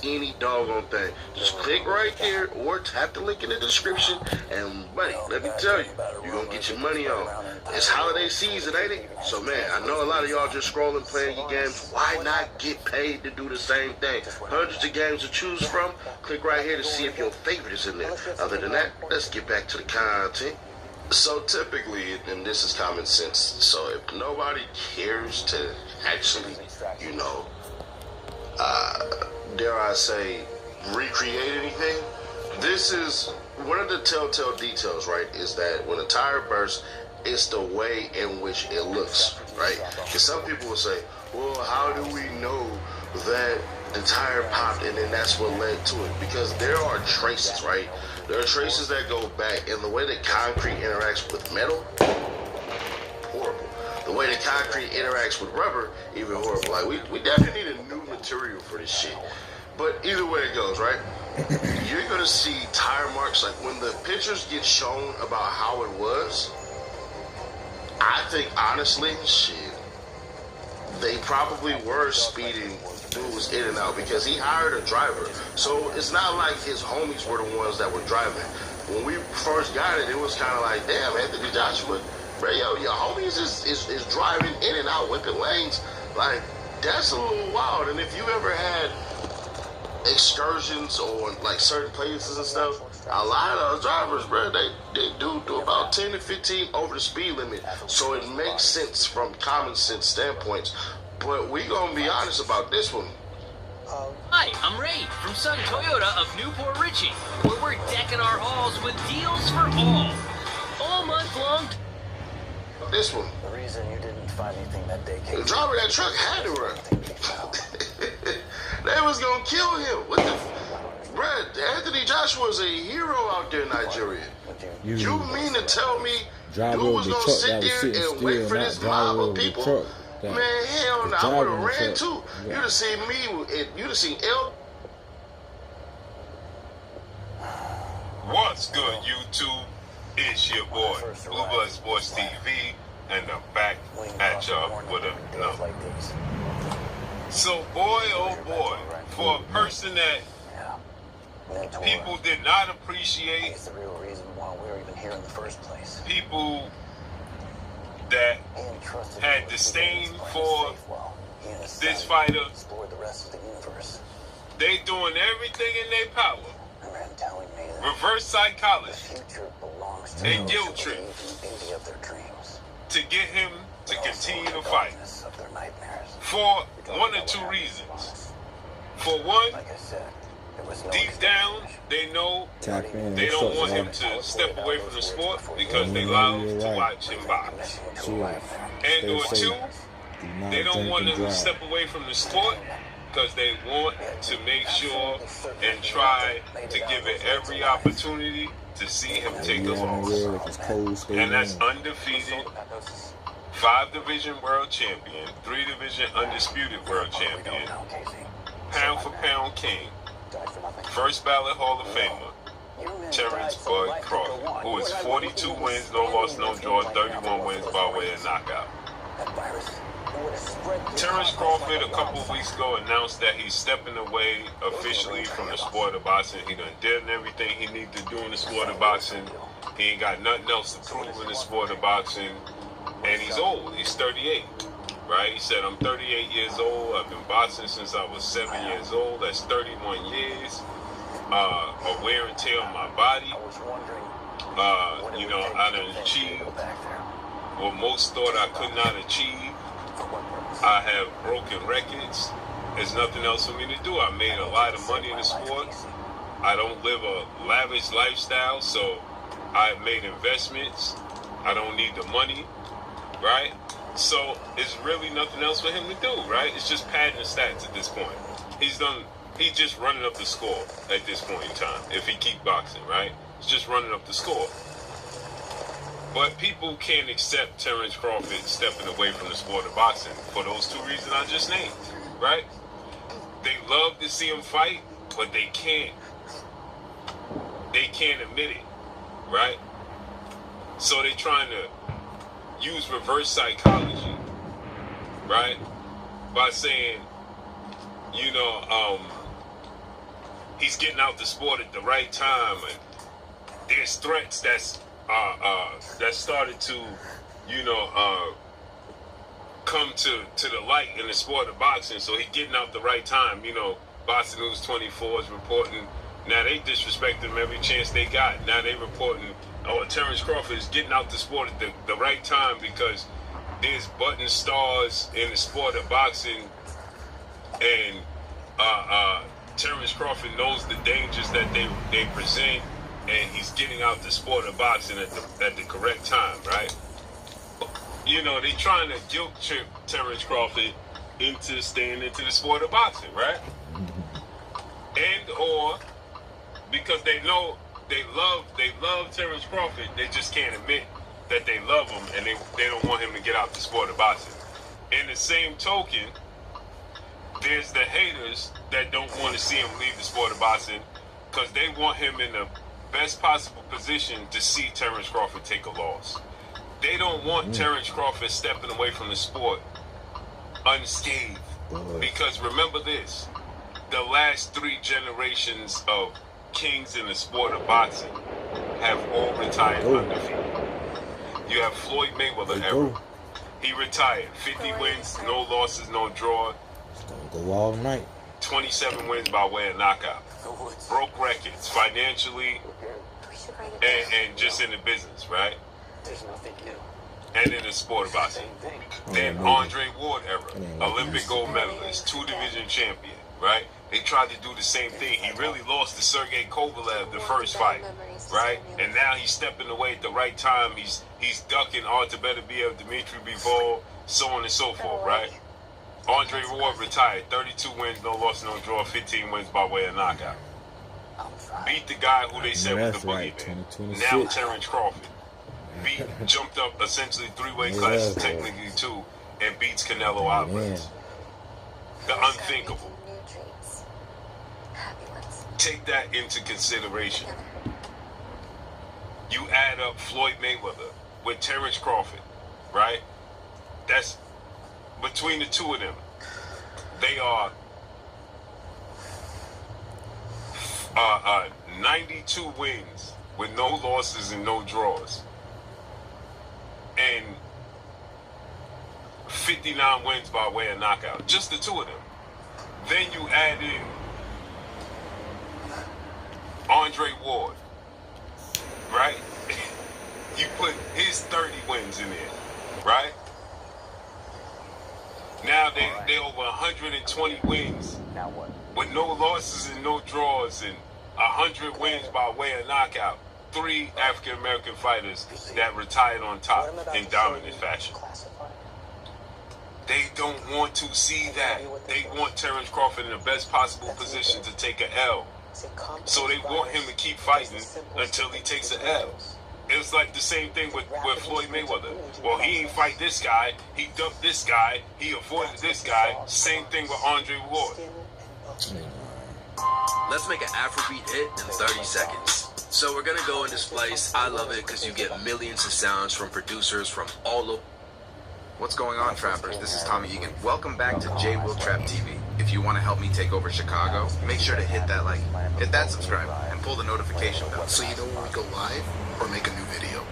any doggone thing. Just click right there or tap the link in the description, and buddy, let me tell you, you're gonna get your money on. It's holiday season, ain't it? So man, I know a lot of y'all just scrolling, playing your games. Why not get paid to do the same thing? Hundreds of games to choose from. Click right here to see if your favorite is in there. Other than that, let's get back to the content. So typically, and this is common sense, so if nobody cares to actually, you know, dare I say, recreate anything, this is one of the telltale details, right, is that when a tire bursts, it's the way in which it looks, right? Because some people will say, well, how do we know that the tire popped and then that's what led to it? Because there are traces, right? There are traces that go back, and the way that concrete interacts with metal, horrible. The way that concrete interacts with rubber, even horrible. Like, we definitely need a new material for this shit. But either way it goes, right? You're gonna see tire marks. Like, when the pictures get shown about how it was, I think, honestly, shit, they probably were speeding. Dude was in and out because he hired a driver. So it's not like his homies were the ones that were driving. When we first got it, it was kind of like, damn, Anthony Joshua, bro, yo, your homies is driving in and out, whipping lanes. Like, that's a little wild. And if you ever had excursions on, like, certain places and stuff, a lot of those drivers, bro, they do about 10 to 15 over the speed limit. So it makes sense from common sense standpoints. But we gonna be honest about this one. Hi, I'm Ray from Sun Toyota of Newport Richey, where we're decking our halls with deals for all month long. This one. The reason you didn't find anything that day, the driver of that truck had to run. They was gonna kill him. What the? Bruh, Anthony Joshua is a hero out there in Nigeria. You mean to tell me dude was gonna sit there and wait for this mob of people? Man, hell no, I would have ran too. You'd have seen me, you'd have seen L. What's good, YouTube? It's your boy, Blue Blood Sports TV, and I'm back at y'all with another. So, boy, oh boy, for a person that people did not appreciate, it's the real reason why we were even here in the first place. People that had disdain for this fighter, they doing everything in their power. Reverse psychology and guilt trip to get him to continue to fight. For one or two reasons. For one, deep down, they know they don't want him to step away from the sport because they love to watch him box. And or two, they don't want him to step away from the sport because they want to make sure and try to give it every opportunity to see him take a loss. And that's undefeated 5-division world champion, 3-division undisputed world champion, pound for pound king, first ballot Hall of Famer, Terrence Bud Crawford, who is 42 wins, no loss, no draw, 31 wins by way of knockout. Terrence Crawford, a couple of weeks ago, announced that he's stepping away officially from the sport of boxing. He done did everything he needs to do in the sport of boxing. He ain't got nothing else to prove in the sport of boxing. And he's old. He's 38. Right? He said, I'm 38 years old. I've been boxing since I was 7 years old. That's 31 years. A wear and tear on my body. I done achieved what most thought I could not achieve. I have broken records. There's nothing else for me to do. I made a lot of money in the sport. I don't live a lavish lifestyle, so I made investments. I don't need the money, right? So it's really nothing else for him to do, right? It's just padding the stats at this point. He's just running up the score at this point in time. If he keep boxing, right? It's just running up the score. But people can't accept Terrence Crawford stepping away from the sport of boxing for those two reasons I just named, right? They love to see him fight, but they can't admit it, right? So they're trying to use reverse psychology, right? By saying, he's getting out the sport at the right time, and there's threats that started to, come to the light in the sport of boxing. So he's getting out the right time. Boxing News 24 is reporting. Now they disrespect him every chance they got. Now they reporting, Terrence Crawford is getting out the sport at the right time because there's budding stars in the sport of boxing, and Terrence Crawford knows the dangers that they present, and he's getting out the sport of boxing at the correct time, right? They trying to guilt trip Terrence Crawford into staying into the sport of boxing, right? And or because they know they love Terrence Crawford, they just can't admit that they love him, and they don't want him to get out the sport of boxing. In the same token, there's the haters that don't want to see him leave the sport of boxing because they want him in the best possible position to see Terrence Crawford take a loss. They don't want Terrence Crawford stepping away from the sport unscathed. Because remember this, the last 3 generations of kings in the sport of boxing have all retired undefeated. You have Floyd Mayweather era. He retired. 50 wins, no losses, no draw. It's gonna go all night. 27 wins by way of knockout. Broke records financially and just in the business, right? There's nothing new. And in the sport of boxing. Then Andre Ward era, Olympic gold medalist, 2-division champion, right? They tried to do the same thing. He really lost to Sergey Kovalev the first fight, right? And now he's stepping away at the right time. He's ducking Artur Beterbiev, Dmitry Bivol, so on and so forth, right? Andre Ward retired, 32 wins, no loss, no draw, 15 wins by way of knockout. Beat the guy who they said was the boogeyman. Now Terrence Crawford. Jumped up essentially 3 weight classes, technically 2, and beats Canelo Alvarez. The unthinkable. Take that into consideration. You add up Floyd Mayweather with Terrence Crawford, right? That's between the 2 of them. They are 92 wins with no losses and no draws. And 59 wins by way of knockout. Just the 2 of them. Then you add in Andre Ward, right? You put his 30 wins in there, right? Now they over 120 wins with no losses and no draws, and 100 wins by way of knockout. 3 African American fighters that retired on top in dominant fashion. They don't want to see that. They want Terrence Crawford in the best possible position to take an L. So they want him to keep fighting until he takes an L. It's like the same thing with Floyd Mayweather. Well, he ain't fight this guy. He ducked this guy. He avoided this guy. Same thing with Andre Ward. Let's make an Afrobeat hit in 30 seconds. So we're gonna go in this place. I love it because you get millions of sounds from producers from all over. What's going on, trappers? This is Tommy Egan. Welcome back to J Will Trap TV. If you want to help me take over Chicago, make sure to hit that like, hit that subscribe, and pull the notification bell so you know when we go live or make a new video.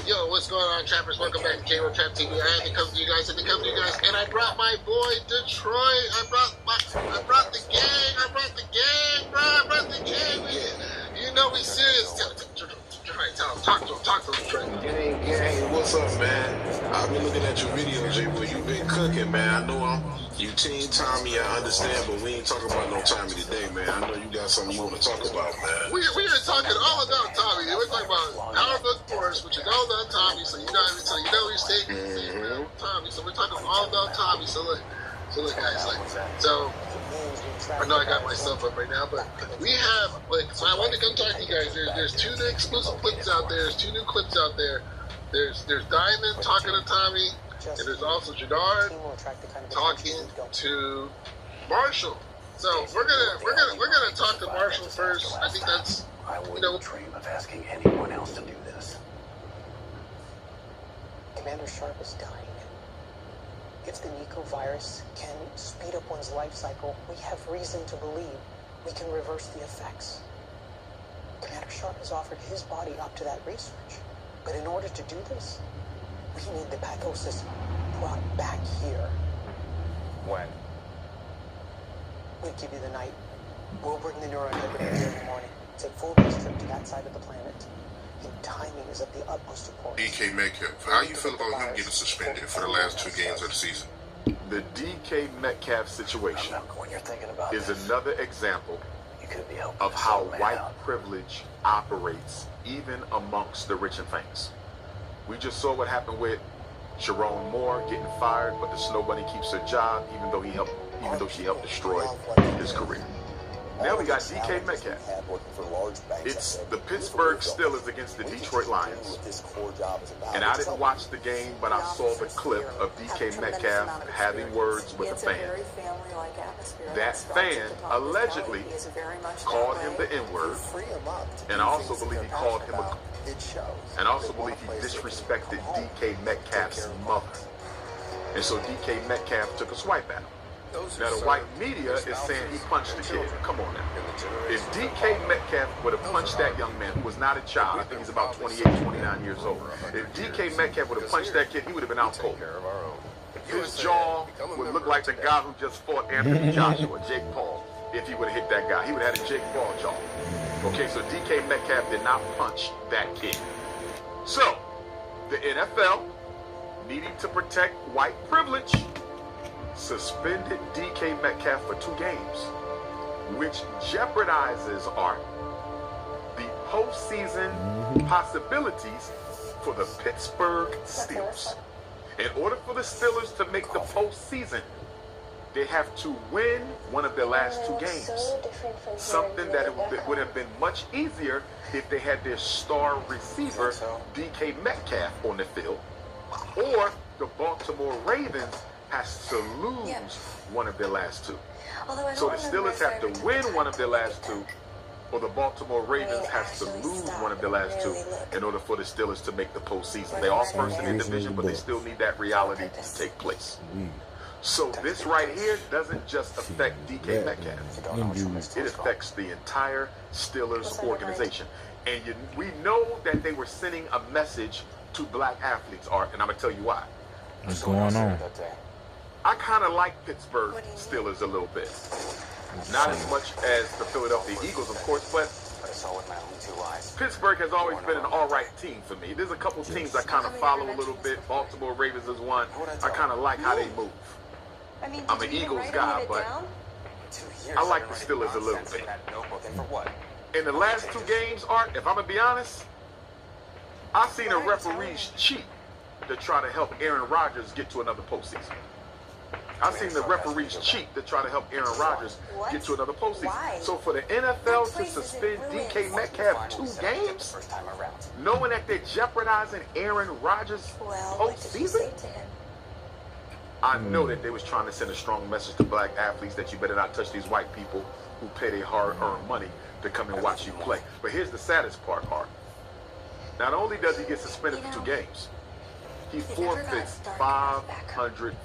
Yo, what's going on, trappers? Welcome back to J-Will Trap TV. I had to come to you guys, and I brought my boy Detroit. I brought the gang. I brought the gang, bro. I brought the gang. You know we serious. Talk to him, Detroit. Gang, what's up, man? I've been looking at your videos, J-Will. You've been cooking, man. I know you Team Tommy, I understand, but we ain't talking about no Tommy today, man. I know you got something you want to talk about, man. We are talking all about Tommy. We're talking about Powerbook Force, which is all about Tommy. So you know he's taking Tommy. So we're talking all about Tommy. So look, guys, so I know I got myself up right now, but we have so I wanted to come talk to you guys. There's 2 new exclusive clips out there. There's 2 new clips out there. There's Diamond talking to Tommy, and there's also Jadard talking to Marshall. So we're gonna talk to Marshall first. I think that's I wouldn't dream of asking anyone else to do this. Commander Sharp is dying. If the Nico virus can speed up one's life cycle, we have reason to believe we can reverse the effects. Commander Sharp has offered his body up to that research. But in order to do this, we need the pathosis brought back here. When? We give you the night. We'll bring the neuroinhibitor here in the morning. Take full base trip to that side of the planet. And timing is of the utmost importance. DK Metcalf, how you feel about him getting suspended for the last 2 games of the season? The DK Metcalf situation is another example of how white privilege operates even amongst the rich and famous. We just saw what happened with Sharon Moore getting fired, but the Snow Bunny keeps her job even though she helped destroy his career. Now we got DK Metcalf. It's the Pittsburgh Steelers against the Detroit Lions. And I didn't watch the game, but I saw the clip of DK Metcalf having words with a fan. That fan allegedly called him the N-word, and I also believe he called him and I also believe he disrespected DK Metcalf's mother. And so DK Metcalf took a swipe at him. Now the white media is saying he punched the kid. Come on now. If DK Metcalf would have punched that young man, who was not a child, I think he's about 28, 29 years old. If DK Metcalf would have punched that kid, he would have been out cold. His jaw would look like the guy who just fought Anthony Joshua, Jake Paul. If he would have hit that guy, he would have had a Jake Paul jaw. Okay, so DK Metcalf did not punch that kid. So, the NFL, needing to protect white privilege, suspended DK Metcalf for 2 games, which jeopardizes the postseason possibilities for the Pittsburgh Steelers. In order for the Steelers to make the postseason, they have to win one of their last 2 games. Something that would have been much easier if they had their star receiver, DK Metcalf, on the field. Or the Baltimore Ravens has to lose one of their last 2. So the Steelers have to win one of their last 2, or the Baltimore Ravens has to lose one of their last 2 in order for the Steelers to make the postseason. They are first in the division, but they still need that reality to take place. So this right here doesn't just affect DK Metcalf. It affects the entire Steelers organization. And we know that they were sending a message to black athletes, Art, and I'm going to tell you why. What's going on? I kind of like Pittsburgh Steelers a little bit. Not as much as the Philadelphia Eagles, of course, but Pittsburgh has always been an all-right team for me. There's a couple teams I kind of follow a little bit. Baltimore Ravens is one. I kind of like how they move. I'm an Eagles guy, but I like the Steelers a little bit. In the last 2 games, Art, if I'm going to be honest, I've seen the referees cheat to try to help Aaron Rodgers get to another postseason. I've seen the referees cheat to try to help Aaron Rodgers get to another postseason. So for the NFL to suspend DK Metcalf 2 games, knowing that they're jeopardizing Aaron Rodgers' postseason, I know that they was trying to send a strong message to black athletes that you better not touch these white people who pay their hard-earned money to come and watch you play. But here's the saddest part, Art. Not only does he get suspended for 2 games, he forfeits $550,000.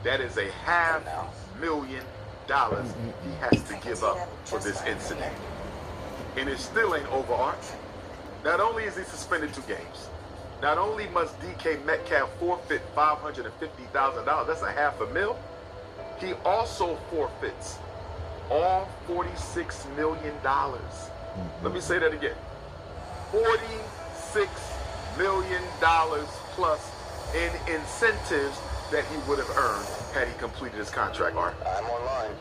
That is $500,000 he has to give up for this incident. And it still ain't over, Art. Not only is he suspended 2 games, not only must DK Metcalf forfeit $550,000, that's $500,000, he also forfeits all $46 million. Let me say that again. $46 million plus in incentives that he would have earned had he completed his contract, Art. I'm online.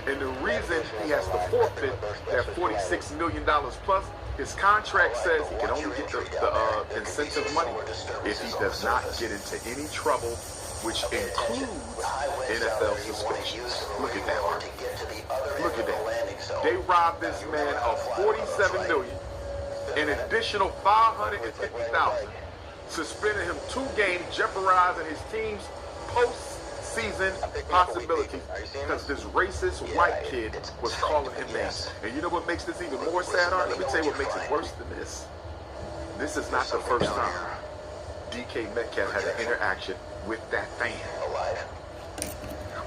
And the reason he has to forfeit that $46 million plus, his contract says he can only get the incentive money if he does not get into any trouble, which includes NFL suspensions. Look at that, Art. Look at that. They robbed this man of $47 million, an additional $550,000, suspended him 2 games, jeopardizing his team's postseason possibilities because this racist white kid was calling him names. And you know what makes this even more sad, Art? Let me tell you what makes it worse than this. This is not the first time DK Metcalf had an interaction with that fan.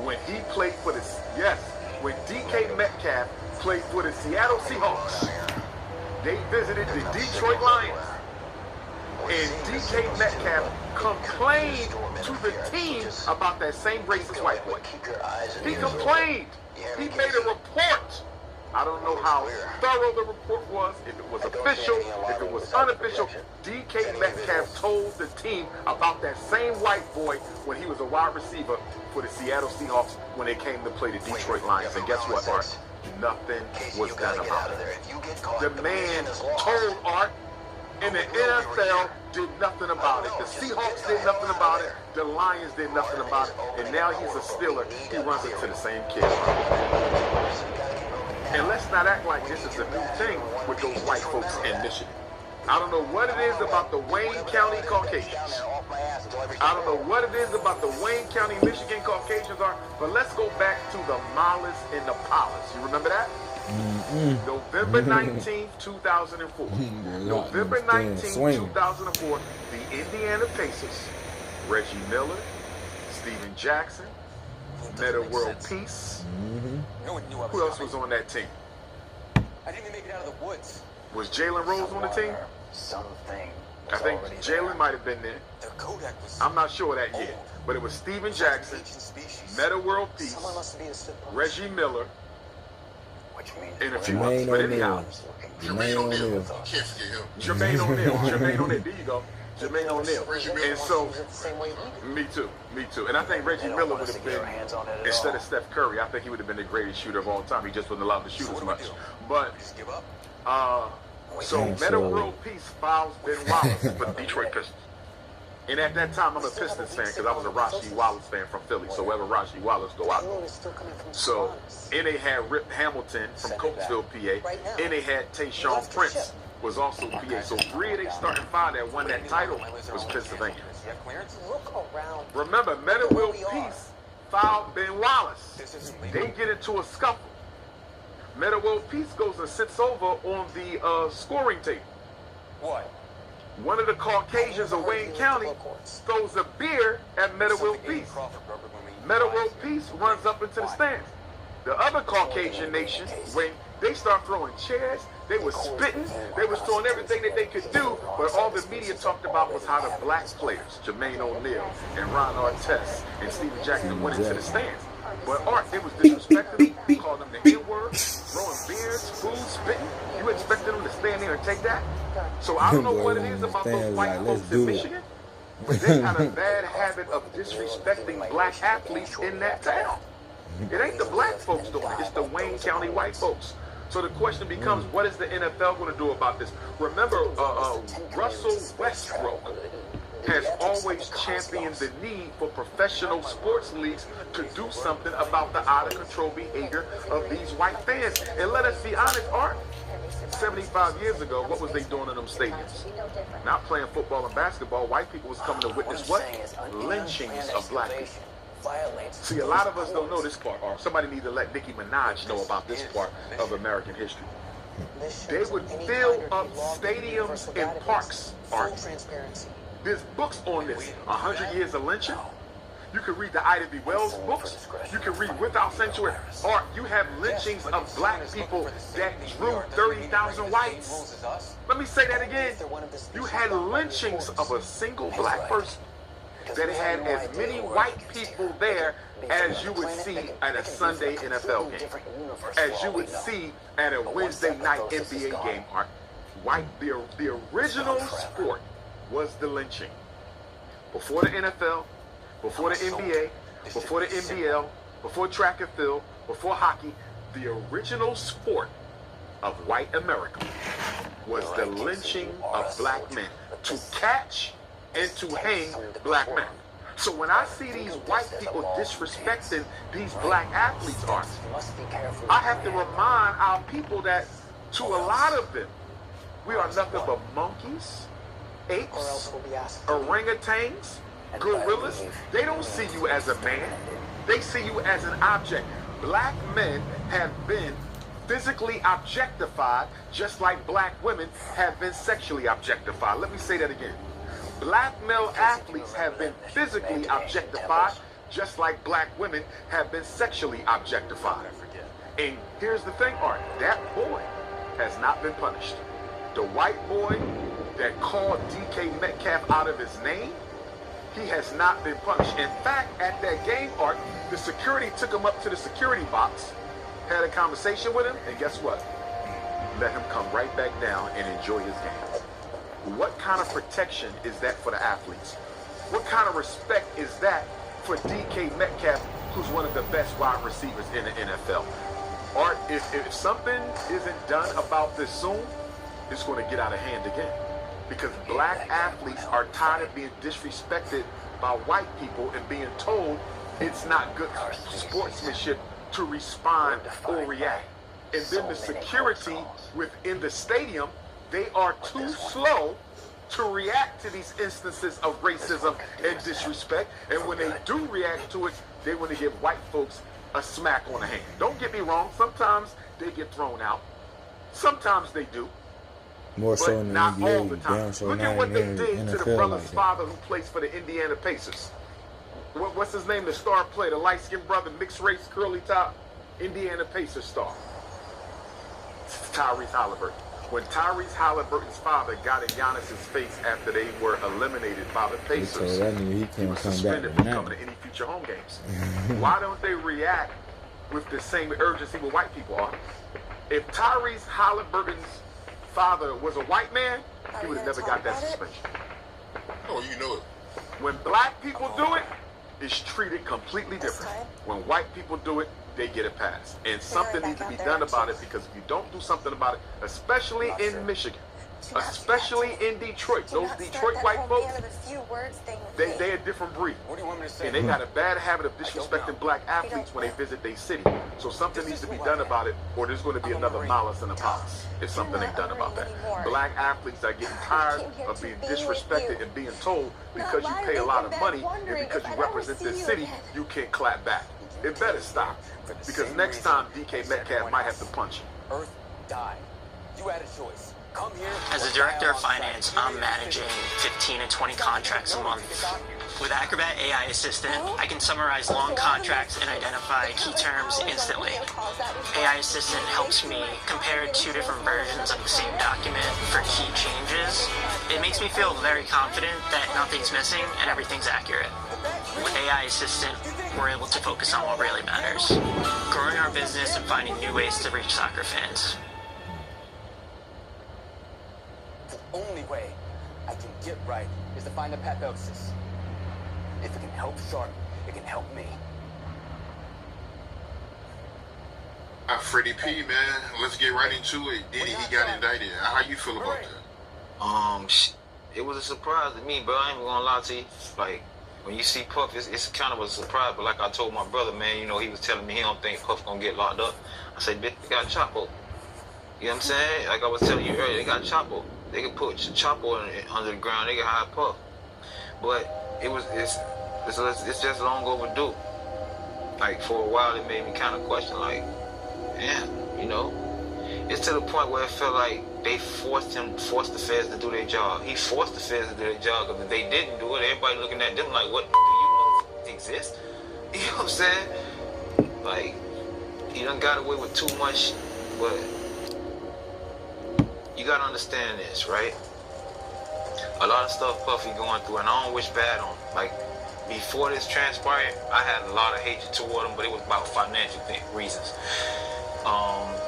When he played for the, when DK Metcalf played for the Seattle Seahawks, they visited the Detroit Lions. And DK Metcalf complained to the team about that same racist white boy. He complained. He made a report. I don't know how thorough the report was, if it was official, if it was unofficial. DK Metcalf told the team about that same white boy when he was a wide receiver for the Seattle Seahawks when they came to play the Detroit Lions. And guess what, Art? Nothing was done about it. The man told Art, and the NFL did nothing about it. The Seahawks did nothing about it. The Lions did nothing about it. And now he's a Steeler. He runs into the same kid. And let's not act like this is a new thing with those white folks in Michigan. I don't know what it is about the Wayne County Caucasians. I don't know what it is about the Wayne County, Michigan Caucasians are, but let's go back to the Mollis and the Pollis. You remember that? November 19th, 2004. November 19th, 2004, the Indiana Pacers, Reggie Miller, Steven Jackson, Meta World Peace. Who else was on that team? I didn't even make it out of the woods. Was Jalen Rose on the team? I think Jalen might have been there. I'm not sure of that yet. But it was Steven Jackson, Meta World Peace, Reggie Miller, and a few others. But anyhow, Jermaine O'Neal. Can't forget him. Jermaine O'Neal. Jermaine O'Neal. There you go. Jermaine O'Neal. And so, me too. And I think Reggie Miller would have been, instead of Steph Curry, I think he would have been the greatest shooter of all time. He just wasn't allowed to shoot as much. But, so Meta World Peace fouls Ben Wallace for the Detroit Pistons. And at that time, I'm a Pistons fan because I was a Rasheed Wallace fan from Philly. So wherever Rasheed Wallace go, I go. So, and they had Rip Hamilton from Cokesville, PA. And they had Tayshaun Prince, was also PA. So 3 of their starting 5 that won that title was Pennsylvania. Remember, Meta World Peace fouled Ben Wallace. They get into a scuffle. Meta World Peace goes and sits over on the scoring table. What? One of the Caucasians of Wayne County throws a beer at Meta World Peace. Meta World Peace runs up into the stands. The other Caucasian nation, when they start throwing chairs, they were spitting, they was throwing everything that they could do, but all the media talked about was how the black players, Jermaine O'Neal and Ron Artest and Steven Jackson, went into the stands. But Art, it was disrespectful. You called them the N-word, throwing beers, food, spitting. You expected them to stand there and take that? So I don't know what it is about those white folks in Michigan, but they got a bad habit of disrespecting black athletes in that town. It ain't the black folks doing it, it's the Wayne County white folks. So the question becomes, what is the NFL going to do about this? Remember, Russell Westbrook has always championed the need for professional sports leagues to do something about the out-of-control behavior of these white fans. And let us be honest, Art, 75 years ago, what was they doing in them stadiums? Not playing football and basketball. White people was coming to witness what? Lynchings of black people. See, a lot of us don't know this part, or somebody needs to let Nicki Minaj know about this part of American history. They would fill up stadiums and parks, Art. There's books on this. 100 Years of Lynching. You can read the Ida B. Wells books. You can read Without Sanctuary. Art, you have lynchings of black people that drew 30,000 whites. Let me say that again. You had lynchings of a single black person that had as many white people there as you would see at a Sunday NFL game, as you would see at a Wednesday night NBA game. The original sport was the lynching. Before the NFL, before the NBA, before the NBL, before track and field, before hockey, the original sport of white America was the lynching of black men, to catch and to hang black men. So when I see these white people disrespecting these black athletes, Art, I have to remind our people that to a lot of them, we are nothing but monkeys, apes, orangutans, gorillas. They don't see you as a man. They see you as an object. Black men have been physically objectified just like black women have been sexually objectified. Let me say that again. Black male athletes have been physically objectified, just like black women have been sexually objectified. And here's the thing, Art, that boy has not been punished. The white boy that called DK Metcalf out of his name, he has not been punished. In fact, at that game, Art, the security took him up to the security box, had a conversation with him, and guess what? Let him come right back down and enjoy his game. What kind of protection is that for the athletes? What kind of respect is that for DK Metcalf, who's one of the best wide receivers in the NFL? Art, if something isn't done about this soon, it's going to get out of hand again. Because black athletes are tired of being disrespected by white people and being told it's not good sportsmanship to respond or react. And then the security within the stadium, they are too slow to react to these instances of racism and disrespect. And when they do react to it, they want to give white folks a smack on the hand. Don't get me wrong, sometimes they get thrown out. Sometimes they do. More but so in the not all the NBA, time. damn sure Look not at what in they the did to the NFL brother's like that. father who plays for the Indiana Pacers. What's his name? The star player, the light-skinned brother, mixed race, curly top, Indiana Pacers star. Tyrese Halliburton. When Tyrese Halliburton's father got in Giannis's face after they were eliminated by the Pacers, he was suspended from coming to any future home games. Why don't they react with the same urgency what white people are? If Tyrese Halliburton's father was a white man, he would have never got that suspension. Oh, you know it. When black people do it, it's treated completely different. When white people do it, they get a pass. And something needs to be done about it, because if you don't do something about it, especially in Michigan, especially in Detroit, those Detroit white folks, they're a different breed. And they got a bad habit of disrespecting black athletes when they visit their city. So something needs to be done about it, or there's going to be another malice in the palace if something ain't done about that. Black athletes are getting tired of being disrespected and being told because you pay a lot of money and because you represent this city, you can't clap back. It better stop, because next time DK Metcalf might have to punch you. Earth died. You had a choice. Come here. As a director of finance, I'm managing 15 and 20 contracts a month. With Acrobat AI Assistant, I can summarize long contracts and identify key terms instantly. AI Assistant helps me compare two different versions of the same document for key changes. It makes me feel very confident that nothing's missing and everything's accurate. With AI Assistant, we're able to focus on what really matters: growing our business and finding new ways to reach soccer fans. The only way I can get right is to find a pathosis. If it can help Sharp, it can help me. Freddie P, man, let's get right into it. Diddy, he got indicted. How you feel about that? It was a surprise to me, bro. I ain't gonna lie to you. Like, when you see Puff, it's kind of a surprise. But like I told my brother, man, you know, he was telling me he don't think Puff gonna get locked up. I said, bitch, they got Chapo. You know what I'm saying? Like I was telling you earlier, they got Chapo. They can put Chapo under the ground. They can hide Puff. But it's just long overdue. Like, for a while, it made me kind of question, like, damn, you know? It's to the point where it felt like they forced the feds to do their job. He forced the feds to do their job, because if they didn't do it, everybody looking at them like, what, do you motherfuckers exist? You know what I'm saying? Like, he done got away with too much, but you gotta understand this, right? A lot of stuff Puffy going through, and I don't wish bad on him. Like, before this transpired, I had a lot of hatred toward him, but it was about financial reasons.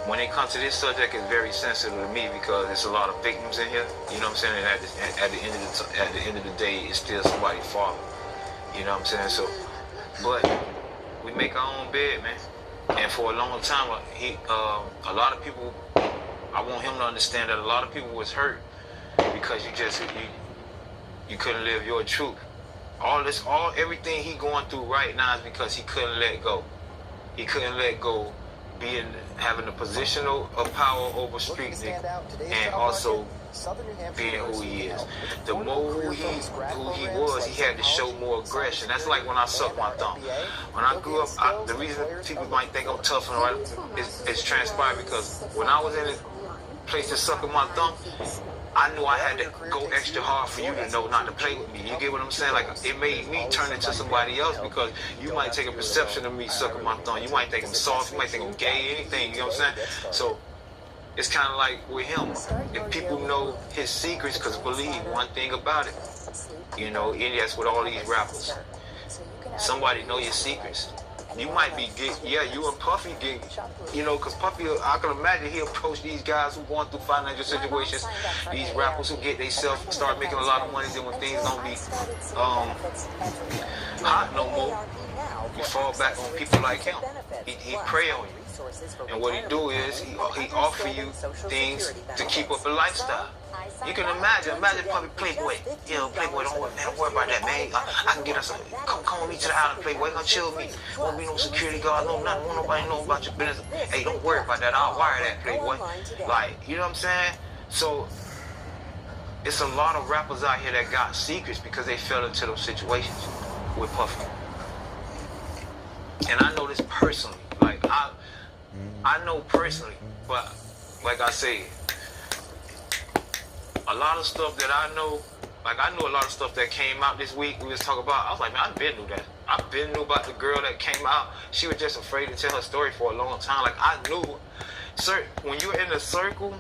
When it comes to this subject, it's very sensitive to me because there's a lot of victims in here. You know what I'm saying? And at the end of the day, it's still somebody's father. You know what I'm saying? So, but we make our own bed, man. And for a long time, a lot of people, I want him to understand that a lot of people was hurt because you couldn't live your truth. Everything he going through right now is because he couldn't let go. He couldn't let go having a position of power over street and also being who he is. The more who he was, he had to show more aggression. That's like when I sucked my thumb. When I grew up, the reason people might think I'm tough and it's transpired because when I was in a place to sucking my thumb, I knew I had to go extra hard for you to know not to play with me. You get what I'm saying? Like, it made me turn into somebody else because you might take a perception of me sucking my thumb. You might think I'm soft. You might think I'm gay, anything. You know what I'm saying? So it's kind of like with him. If people know his secrets, because believe one thing about it, you know, and that's with all these rappers. Somebody know your secrets. You might be you and Puffy get, you know, because Puffy, I can imagine he approach these guys who going through financial situations, these rappers who get themselves, start making a lot of money, then when things don't be hot no more, you fall back on people like him. He prey on you. And what he do is he offer you things to keep up a lifestyle. You can imagine Puppy Playboy. You know, Playboy, don't worry about that, man. I can get us come with me to the island, Playboy. Come chill with me. Won't be no security guard, no nothing. Won't nobody know about your business. Hey, don't worry about that. I'll wire that, Playboy. Like, you know what I'm saying? So it's a lot of rappers out here that got secrets because they fell into those situations with Puffy. And I know this personally. Like, I know personally, but like I said, a lot of stuff that I know, like I knew a lot of stuff that came out this week we was talking about. I was like, man, I've been knew that. I've been knew about the girl that came out. She was just afraid to tell her story for a long time. Like I knew, sir, when you're in a circle,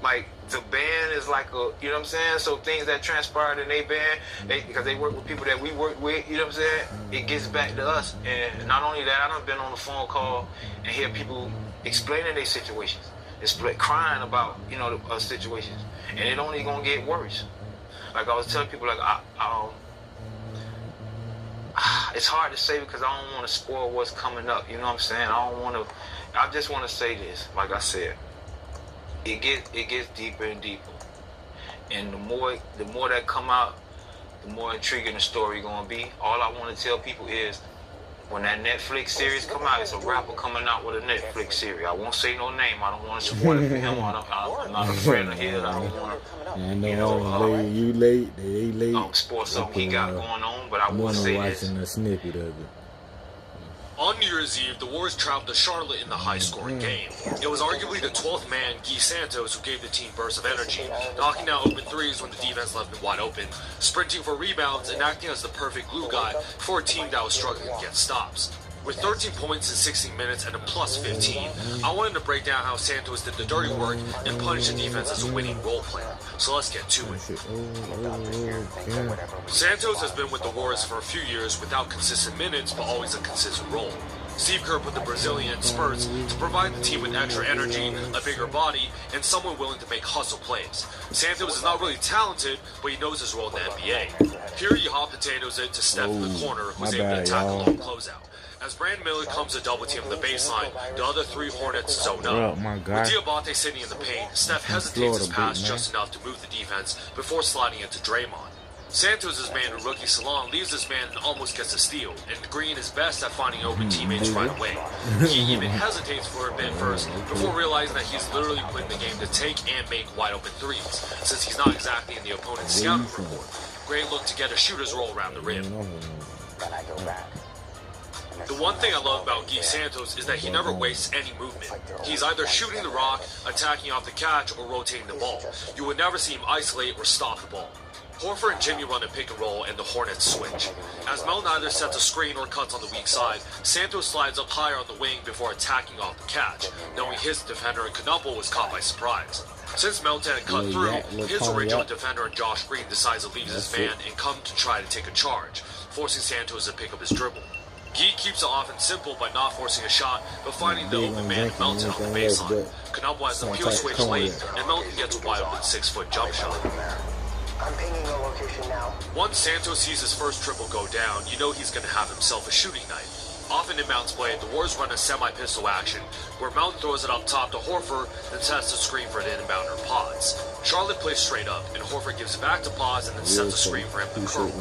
like the band is like a, you know what I'm saying? So things that transpired in their band, because they work with people that we work with, you know what I'm saying? It gets back to us. And not only that, I done been on the phone call and hear people explaining their situations. It's crying about, you know, the situations. And it only gonna get worse. Like I was telling people, like, it's hard to say because I don't want to spoil what's coming up. You know what I'm saying? I just want to say this. Like I said, it gets deeper and deeper. And the more that come out, the more intriguing the story gonna be. All I want to tell people is, when that Netflix series come out, it's a rapper coming out with a Netflix series. I won't say no name. I don't want to spoil it for him. I'm not a friend of his. I don't want to, you know, you late. They late. Spoil something he got going on, but I will say this. Watching a snippet of it. On New Year's Eve, the Warriors traveled to Charlotte in the high-scoring game. It was arguably the 12th man, Guy Santos, who gave the team bursts of energy, knocking down open threes when the defense left them wide open, sprinting for rebounds, and acting as the perfect glue guy for a team that was struggling to get stops. With 13 points in 16 minutes and a plus 15, I wanted to break down how Santos did the dirty work and punish the defense as a winning role player. So let's get to it. Santos has been with the Warriors for a few years without consistent minutes, but always a consistent role. Steve Kerr put the Brazilian in spurts to provide the team with extra energy, a bigger body, and someone willing to make hustle plays. Santos is not really talented, but he knows his role in the NBA. Here he hot potatoes it to Steph in the corner, who's able to attack a long closeout. As Brandon Miller comes to double team on the baseline, the other three Hornets zone up. With Diabate sitting in the paint, Steph hesitates his pass just enough to move the defense before sliding into Draymond. Santos' man, rookie Salon, leaves this man and almost gets a steal, and Green is best at finding open teammates right away. He even hesitates for a bit first, before realizing that he's literally put in the game to take and make wide open threes, since he's not exactly in the opponent's scouting report. Great look to get a shooter's roll around the rim. Then I go back. The one thing I love about Guy Santos is that he never wastes any movement. He's either shooting the rock, attacking off the catch, or rotating the ball. You would never see him isolate or stop the ball. Horford and Jimmy run a pick and roll, and the Hornets switch. As Mel neither sets a screen or cuts on the weak side, Santos slides up higher on the wing before attacking off the catch, knowing his defender in Knuppel was caught by surprise. Since Melton had cut through, his original defender Josh Green decides to leave his man and come to try to take a charge, forcing Santos to pick up his dribble. Guy keeps the offense simple by not forcing a shot, but finding the open man Melton on the baseline. Knuppel has the pure switch late, and Melton gets a wide open 6-foot jump shot. I'm pinging the location now. Once Santos sees his first triple go down, you know he's going to have himself a shooting night. Often in Mountain's play, the Warriors run a semi-pistol action, where Mountain throws it up top to Horford, then sets the screen for an inbounder Pods. Charlotte plays straight up, and Horford gives it back to Pods and then sets a screen for him to curl.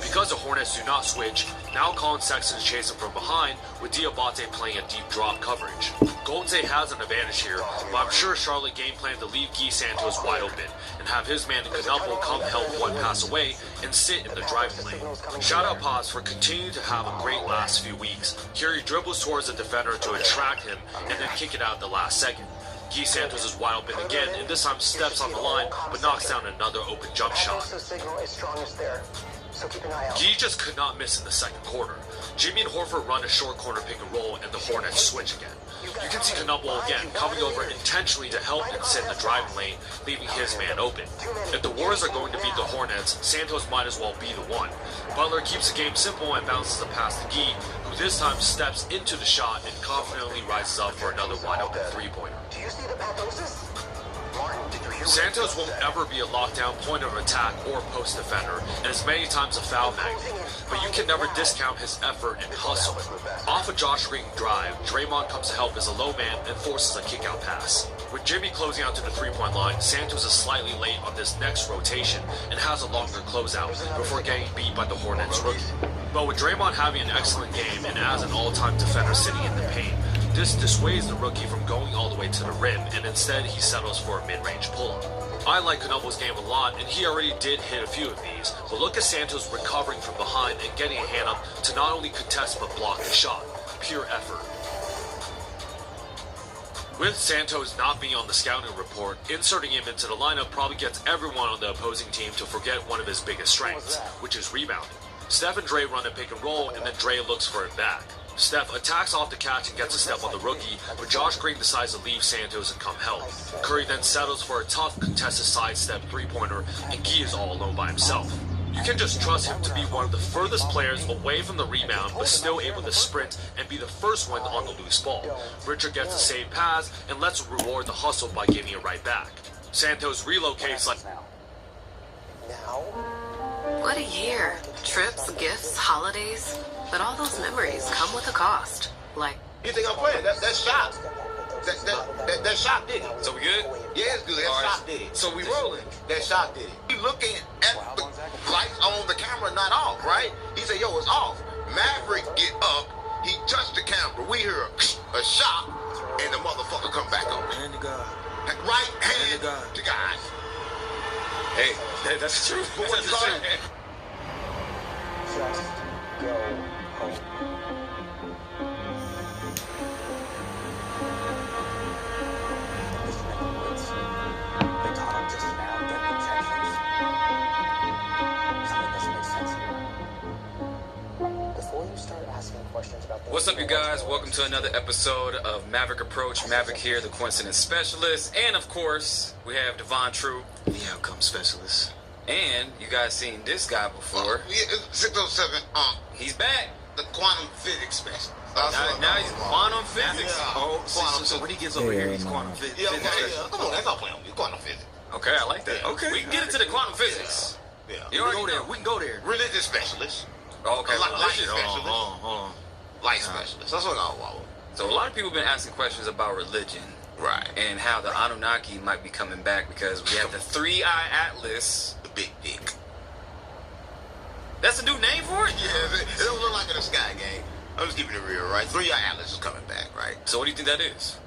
Because the Hornets do not switch, now Colin Sexton is chasing from behind, with Diabate playing a deep drop coverage. Golden State has an advantage here, but I'm sure Charlotte game planned to leave Guy Santos wide open, and have his man Knuppel come help one pass away and sit in the driving lane. Shout out Pods for continuing to have a great last few weeks. Here he dribbles towards the defender to attract him and then kick it out at the last second. Guy Santos is wide open again, and this time steps on the line, but knocks down another open jump shot. Guy just could not miss in the second quarter. Jimmy and Horford run a short corner pick and roll, and the Hornets switch again. You can see Knuble again coming over intentionally to help and sit in the driving lane, leaving his man open. If the Warriors are going to beat the Hornets, Santos might as well be the one. Butler keeps the game simple and bounces a pass to Guy, who this time steps into the shot and confidently rises up for another wide open three-pointer. Do you see the pathosis? Santos won't ever be a lockdown point of attack or post defender, and is many times a foul magnet, but you can never discount his effort and hustle. Off a Josh Green drive, Draymond comes to help as a low man and forces a kick-out pass. With Jimmy closing out to the three-point line, Santos is slightly late on this next rotation and has a longer closeout before getting beat by the Hornets rookie. But with Draymond having an excellent game and as an all-time defender sitting in the paint, this dissuades the rookie from going all the way to the rim, and instead he settles for a mid-range pull-up. I like Knuble's game a lot, and he already did hit a few of these, but look at Santos recovering from behind and getting a hand up to not only contest but block the shot. Pure effort. With Santos not being on the scouting report, inserting him into the lineup probably gets everyone on the opposing team to forget one of his biggest strengths, which is rebounding. Steph and Dre run a pick and roll, and then Dre looks for it back. Steph attacks off the catch and gets a step on the rookie, but Josh Green decides to leave Santos and come help. Curry then settles for a tough contested sidestep three-pointer, and Guy is all alone by himself. You can just trust him to be one of the furthest players away from the rebound, but still able to sprint and be the first one on the loose ball. Richard gets a save pass and lets reward the hustle by giving it right back. Santos relocates like... What a year. Trips, gifts, holidays. But all those memories come with a cost. Like... You think I'm playing? That shot. That shot did it. So we good? Yeah, it's good. That shot did it. So we rolling. That shot did it. He looking at the lights on the camera, not off, right? He said, yo, it's off. Maverick get up. He touched the camera. We hear a shot, and the motherfucker come back on. Hand to God. Right hand to God. Hey, that's the truth. But what you call it? Just go home. They taught him just now, get injections. Something doesn't make sense here. Before you start asking questions about the... What's up, you guys? Welcome to another episode of Maverick Approach. Maverick here, the coincidence specialist. And of course, we have Devon True, The outcome specialist. and you guys seen this guy before. 607, He's back. the quantum physics specialist. Now he's quantum physics. Oh, so when he gets over here, he's quantum physics. Yeah, come on, that's all playing with quantum physics. Okay, I like that. Okay, we can get into the quantum physics. Yeah. You already know. We can go there. Religious specialist. Okay, Light religion. specialist. Hold on. Light specialist. That's what I want. So a lot of people have been asking questions about religion. Right. And how the Anunnaki might be coming back because we have the 3-Eye Atlas. The big dick. That's a new name for it? Yeah, it don't look like it in the sky game. I'm just keeping it real, right? 3-Eye Atlas is coming back, right? So what do you think that is?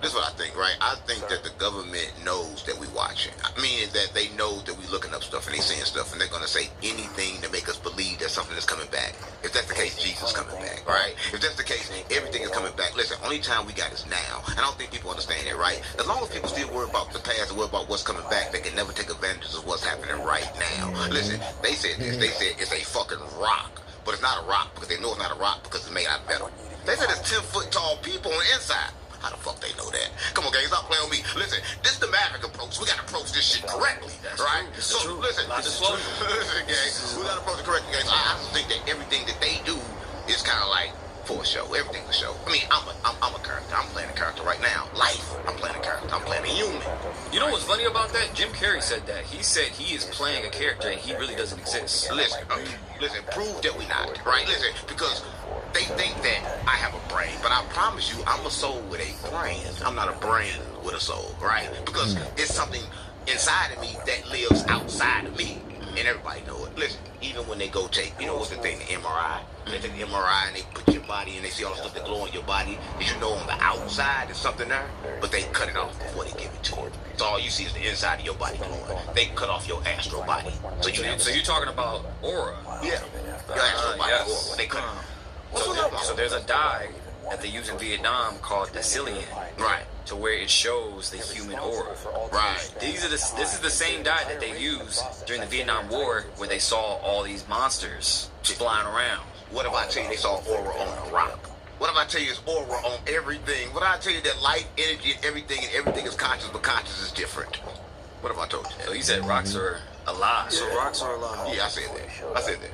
This is what I think, right? I think that the government knows that we watching. I mean that they know that we looking up stuff and they seeing stuff and they're gonna say anything to make us believe that something is coming back. If that's the case, Jesus is coming back, right? If that's the case, everything is coming back. Listen, only time we got is now. And I don't think people understand that, right? As long as people still worry about the past and worry about what's coming back, they can never take advantage of what's happening right now. Listen, they said this. They said it's a fucking rock. But it's not a rock because they know it's not a rock because it's made out of metal. They said it's 10-foot tall people on the inside. How the fuck they know that? Come on, gang, stop playing with me. Listen, this is the Maverick approach. We gotta approach this shit correctly, right? So, listen, listen, gang, we gotta approach it correctly, guys. I just think that everything that they do is kind of like for a show. Everything's a show. I mean, I'm a character. I'm playing a character right now. Life, I'm playing a character. I'm playing a human. You know what's funny about that? Jim Carrey said that. He said he is playing a character and he really doesn't exist. Listen, prove that we not, right? Listen, because they think that I have a brain, but I promise you, I'm a soul with a brain. I'm not a brain with a soul, right? Because it's something inside of me that lives outside of me, and everybody know it. Listen, even when they go take, you know what's the thing, the MRI? They take the MRI and they put your body and they see all the stuff that glow on your body. Did you know on the outside there's something there? But they cut it off before they give it to you. So all you see is the inside of your body glowing. They cut off your astral body. So you're talking about aura? Yeah. Your astral body aura. They cut it. So there's a dye that they use in Vietnam called Decillion. Right. to where it shows the human aura. Right. This is the same dye that they used during the Vietnam War when they saw all these monsters flying around. What if I tell you they saw aura on a rock? What if I tell you it's aura on everything? What if I tell you that light, energy, and everything is conscious, but conscious is different? What if I told you that? So you said rocks are alive. So rocks are alive. Yeah, I said that.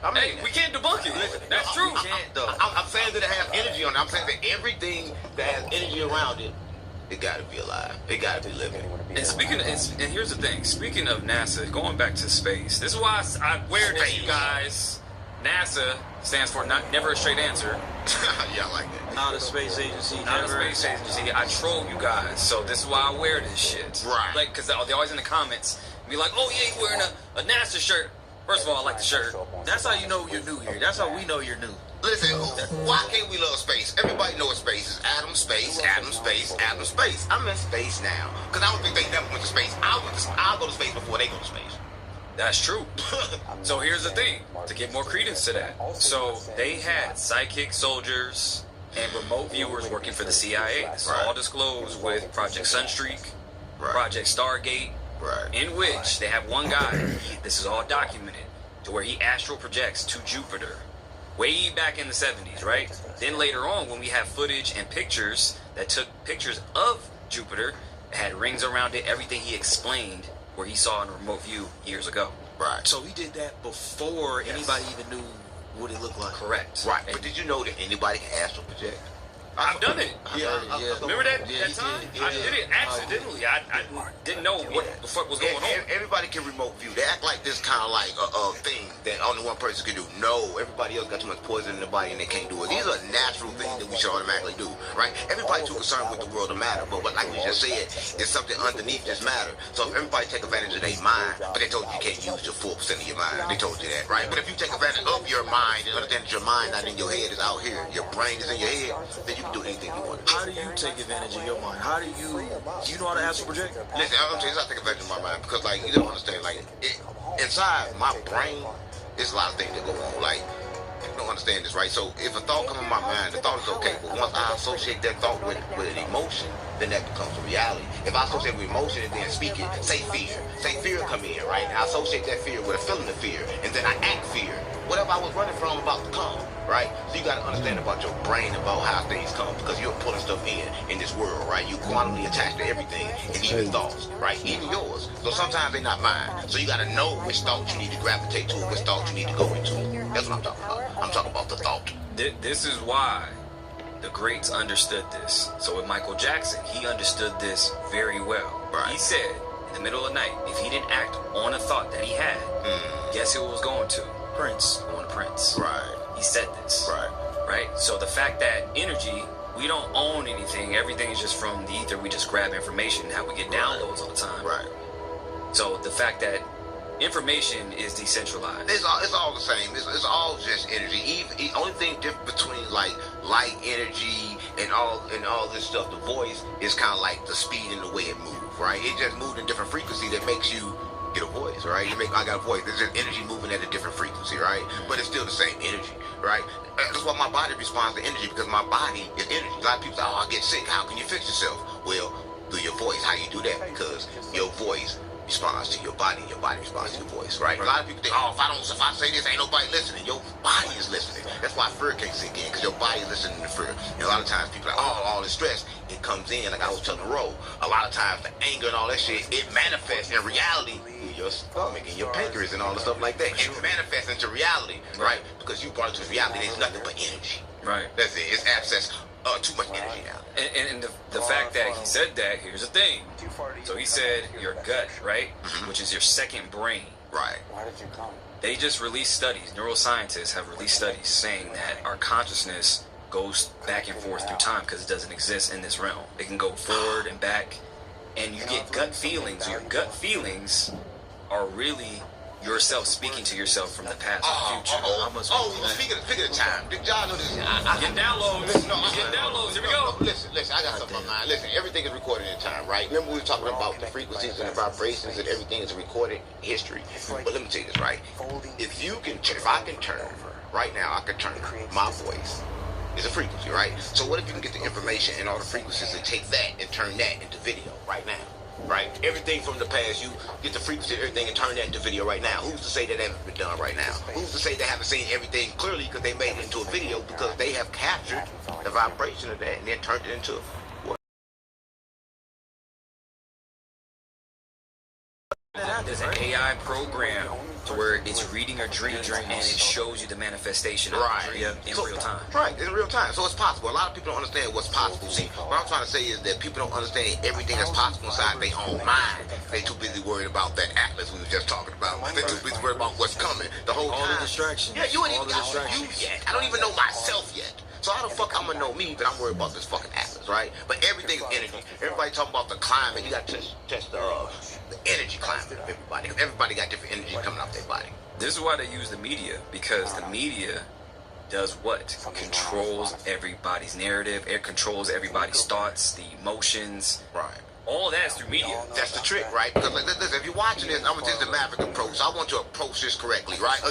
I mean, hey, we can't debunk it. That's true. I'm saying that it has energy on it. I'm saying that everything that has energy around it, it got to be alive. It got to be living. And here's the thing. Speaking of NASA, going back to space, this is why I wear this, you guys. NASA stands for never a straight answer. Yeah, I like that. Not a space agency. Not a space agency. I troll you guys, so this is why I wear this shit. Right. Like, because they're always in the comments be like, oh yeah, you're wearing a NASA shirt. First of all, I like the shirt. That's how you know you're new here. That's how we know you're new. Listen, why can't we love space? Everybody knows space is atom space, atom space, atom space. I'm in space now. Because I don't think they never went to space. I'll go to space before they go to space. That's true. So here's the thing, to give more credence to that. So they had psychic soldiers and remote viewers working for the CIA. This is all disclosed with Project Sunstreak, Project Stargate, in which they have one guy, this is all documented, to where he astral projects to Jupiter. Way back in the 70s, right? Then later on, when we have footage and pictures that took pictures of Jupiter, it had rings around it, everything he explained, where he saw in a remote view years ago. Right. So he did that before anybody even knew what it looked like. Correct. Right. But did you know that anybody can astral project? I've done it. Yeah. Remember that time? I did it accidentally. I didn't know what the fuck was going on. Everybody can remote view. They act like this kind of like a thing that only one person can do. No, everybody else got too much poison in their body and they can't do it. These are natural things that we should automatically do, right? Everybody too concerned with the world of matter, but like we just said, there's something underneath this matter. So if everybody take advantage of their mind, but they told you can't use your full percent of your mind. They told you that, right? But if you take advantage of your mind and understand that your mind not in your head, is out here, your brain is in your head, then you can do anything you want. How do you take advantage of your mind? How do you know how to astral project? Listen, I'm saying I take advantage of my mind because, like, you don't understand, like, inside my brain, there's a lot of things that go on. Like, people don't understand this, right? So if a thought comes in my mind, the thought is okay, but once I associate that thought with an emotion, then that becomes a reality. If I associate with emotion and then speak it, say fear come in, right? I associate that fear with a feeling of fear, and then I act fear. Whatever I was running from about to come, right? So you got to understand about your brain, about how things come, because you're pulling stuff in this world, right? You quantumly attached to everything, and even thoughts, right? Even yours. So sometimes they're not mine. So you got to know which thoughts you need to gravitate to and which thoughts you need to go into. That's what I'm talking about. I'm talking about the thought. This is why the greats understood this. So with Michael Jackson, he understood this very well. Right. He said, in the middle of the night, if he didn't act on a thought that he had, guess who it was going to? Prince. Going to Prince. Right. He said this. Right. So the fact that energy, we don't own anything. Everything is just from the ether. We just grab information. How we get downloads all the time. Right. So the fact that information is decentralized. It's all the same. It's all just energy. The only thing different between like light, energy, and all this stuff, the voice is kind of like the speed and the way it moves, right? It just moves in different frequency that makes you get a voice, right? I got a voice. There's just energy moving at a different frequency, right? But it's still the same energy, right? That's why my body responds to energy, because my body is energy. A lot of people say, oh, I get sick. How can you fix yourself? Well, through your voice. How you do that? Because your voice responds to your body, and your body responds to your voice, right? A lot of people think, oh, if I say this, ain't nobody listening. Your body is listening. That's why fear can't sink in, because your body is listening to fear. And a lot of times people are like, oh, all this stress, it comes in, like I was telling Ro. A lot of times the anger and all that shit, it manifests in reality in your stomach and your pancreas and all the stuff like that. It manifests into reality, right? Because you brought it to reality, there's nothing but energy. Right. That's it. It's abscess. Too much energy now. And the fact that he said that, here's the thing. So he said your gut, right? Which is your second brain. Right. Why did you come? They just released studies. Neuroscientists have released studies saying that our consciousness goes back and forth through time because it doesn't exist in this realm. It can go forward and back, and you get gut feelings. Your gut feelings are really yourself speaking to yourself from the past and future. Speaking of time, did y'all know this? Get downloads. Get downloads. Here we go. Listen, I got something on my mind. Listen, everything is recorded in time, right? Remember we were talking about the frequencies and the vibrations and everything is recorded history. But let me tell you this, right? If I can turn, right now, I can turn my voice is a frequency, right? So what if you can get the information and all the frequencies and take that and turn that into video right now? Right? Everything from the past, you get the frequency of everything and turn that into video right now. Who's to say that hasn't been done right now? Who's to say they haven't seen everything clearly because they made it into a video because they have captured the vibration of that and then turned it into what? There's an AI program to where it's reading your dream and it shows you the manifestation of the dream in real time. Right, in real time. So it's possible. A lot of people don't understand what's possible. See, what I'm trying to say is that people don't understand everything that's possible inside their own mind. They too busy worried about that atlas we were just talking about. They too busy worried about what's coming the whole time. All the distractions. Yeah, you ain't even got you yet. I don't even know myself yet. So how the fuck I'm gonna know me, but I'm worried about this fucking atlas, right? But everything's energy. Everybody talking about the climate. You got to test the energy climate of everybody. Everybody got different energy coming off their body. This is why they use the media, because the media does what? Controls everybody's narrative. It controls everybody's thoughts, the emotions. Right. All that's through media. That's the trick, right? Because listen, if you're watching this, I'm gonna take the Maverick approach. So I want to approach this correctly, right?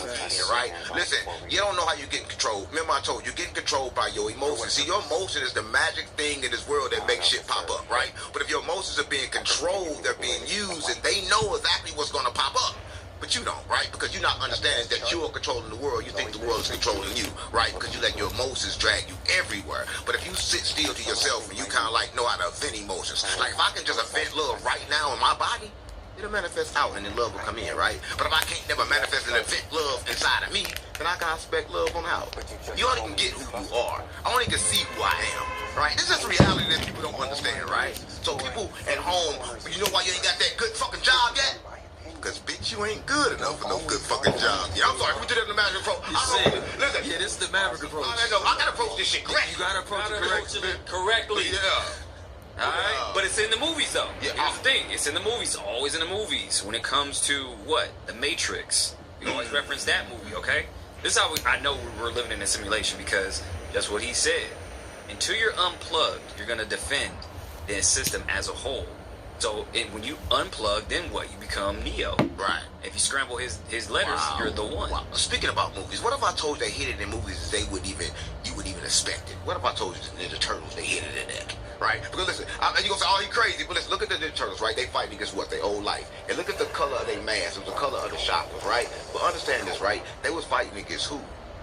Right? Listen, you don't know how you get controlled. Remember I told you, you're getting controlled by your emotions. See, your emotion is the magic thing in this world that makes shit pop up, right? But if your emotions are being controlled, they're being used, and they know exactly what's gonna pop up. But you don't, right? Because you're not understanding that you are controlling the world. You think the world is controlling you, right? Because you let your emotions drag you everywhere. But if you sit still to yourself and you kind of like know how to vent emotions, like if I can just vent love right now in my body, it'll manifest out and then love will come in, right? But if I can't never manifest and vent love inside of me, then I can expect love on out. You only can get who you are. I only can see who I am, right? This is reality that people don't understand, right? So people at home, you know why you ain't got that good fucking job yet? Because, bitch, you ain't good enough for no good fucking job. Yeah, I'm sorry. We did it in the Maverick approach. Listen. Yeah, this is the Maverick approach. I gotta approach this shit correct. You gotta approach it correctly. Yeah. Alright? But it's in the movies, though. Yeah. Here's the thing. It's in the movies. Always in the movies. When it comes to, what? The Matrix. We always reference that movie, okay? This is how I know we're living in a simulation, because that's what he said. Until you're unplugged, you're going to defend the system as a whole. So when you unplug, then what? You become Neo. Right. If you scramble his letters, you're the one. Wow. Speaking about movies, what if I told you they hit it in movies that you would even expect it? What if I told you the Ninja Turtles, they hit it in that? Right? Because listen, you're going to say, oh, he crazy. But listen, look at the Ninja Turtles, right? They fighting against what? Their whole life. And look at the color of their masks. It was the color of the chakras, right? But understand this, right? They was fighting against who?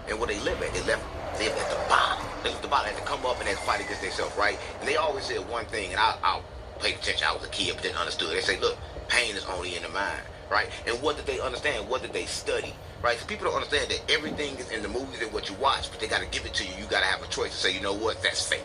And where they live at? They live at the bottom. They left the bottom. They had to come up and they had to fight against themselves, right? And they always said one thing, and I'll paid attention. I was a kid, but didn't understood. They say, look, pain is only in the mind, right? And what did they understand? What did they study, right? So people don't understand that everything is in the movies and what you watch, but they got to give it to you. You got to have a choice to say, you know what? That's fake.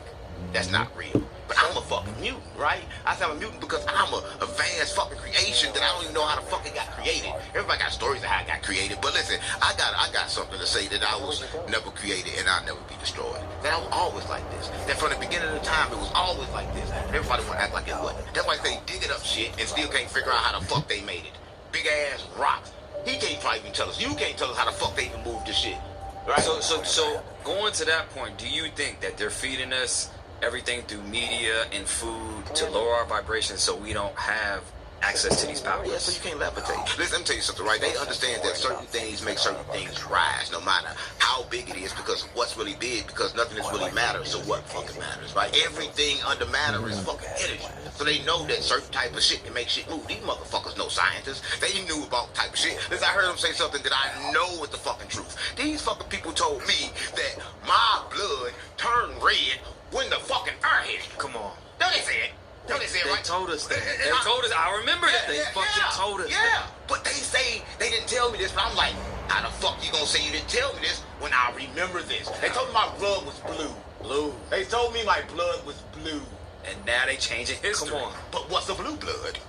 That's not real. But I'm a fucking mutant, right? I say I'm a mutant because I'm a advanced fucking creation that I don't even know how the fuck it got created. Everybody got stories of how it got created, but listen, I got something to say that I was never created and I'll never be destroyed. That I was always like this. That from the beginning of the time, it was always like this. Everybody want to act like it wasn't. That's why they digging up shit and still can't figure out how the fuck they made it. Big ass rocks. He can't probably even tell us. You can't tell us how the fuck they even moved this shit. Right? So going to that point, do you think that they're feeding us everything through media and food to lower our vibrations so we don't have access to these powers? Yeah, so you can't levitate. Listen, let me tell you something, right? They understand that certain things make certain things rise, no matter how big it is, because what's really big, because nothing is really matter, so what fucking matters, right? Everything under matter is fucking energy. So they know that certain type of shit can make shit move. These motherfuckers know scientists. They knew about type of shit. Listen, I heard them say something that I know is the fucking truth. These fucking people told me that my blood turned red when the fucking air hit it. Come on. No, they said it. No, they said it, right? They told us that. They told us. I remember that. They fucking told us that. But they say they didn't tell me this, but I'm like, how the fuck you gonna say you didn't tell me this when I remember this? They told me my blood was blue. Blue. They told me my blood was blue. And now they changing history. Come on. But what's a blue blood?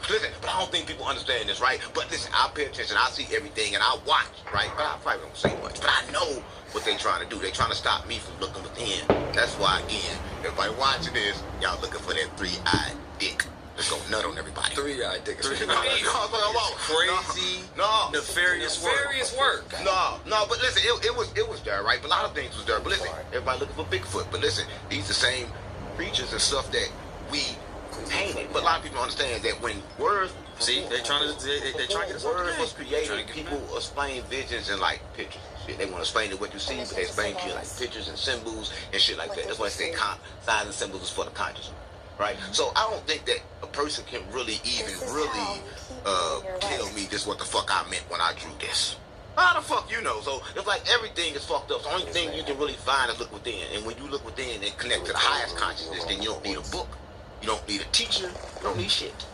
Listen, but I don't think people understand this, right? But listen, I pay attention, I see everything, and I watch, right? But I probably don't say much. But I know what they're trying to do. They're trying to stop me from looking within. That's why, again, everybody watching this, y'all looking for that three-eyed dick. Just go nut on everybody. Three-eyed dick. Crazy, nefarious work. No, but listen, it was there, right? But a lot of things was there. But listen, everybody looking for Bigfoot. But listen, these the same creatures and stuff that we painted. But a lot of people don't understand that when words, see, they trying to get us words was created. People explain visions in like pictures and shit. They want to explain what you see, but they explain to you like pictures and symbols and shit like that. That's why they say signs and symbols is for the conscious. Right? So I don't think that a person can really tell me just what the fuck I meant when I drew this. How the fuck you know? So it's like everything is fucked up. So the only thing you can really find is look within. And when you look within and connect to the highest consciousness, then you don't need a book. You don't need a teacher. You don't need shit.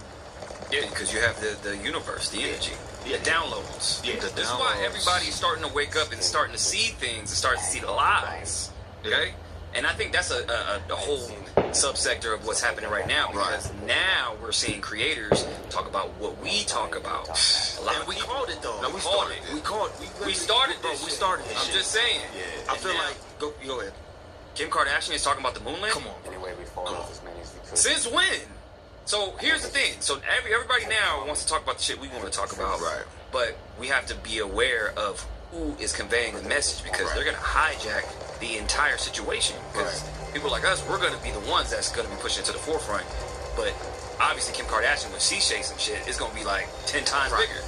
Yeah, because you have the universe, the energy, the downloads. Yeah, this is why everybody's starting to wake up and starting to see things and starting to see the lies. Okay? And I think that's a whole subsector of what's happening right now, because now we're seeing creators talk about what we talk about. And we called it though. No, we started it. We started this. We started this. I'm just saying. Yeah. I feel like go ahead. Kim Kardashian is talking about the moon landing. Come on. Since when? So here's the thing. So everybody now wants to talk about the shit we want to talk about. Right. But we have to be aware of who is conveying the message, because they're going to hijack the entire situation. Because people like us, we're going to be the ones that's going to be pushing it to the forefront. But obviously Kim Kardashian, when she shakes some shit, it's going to be like 10 times bigger.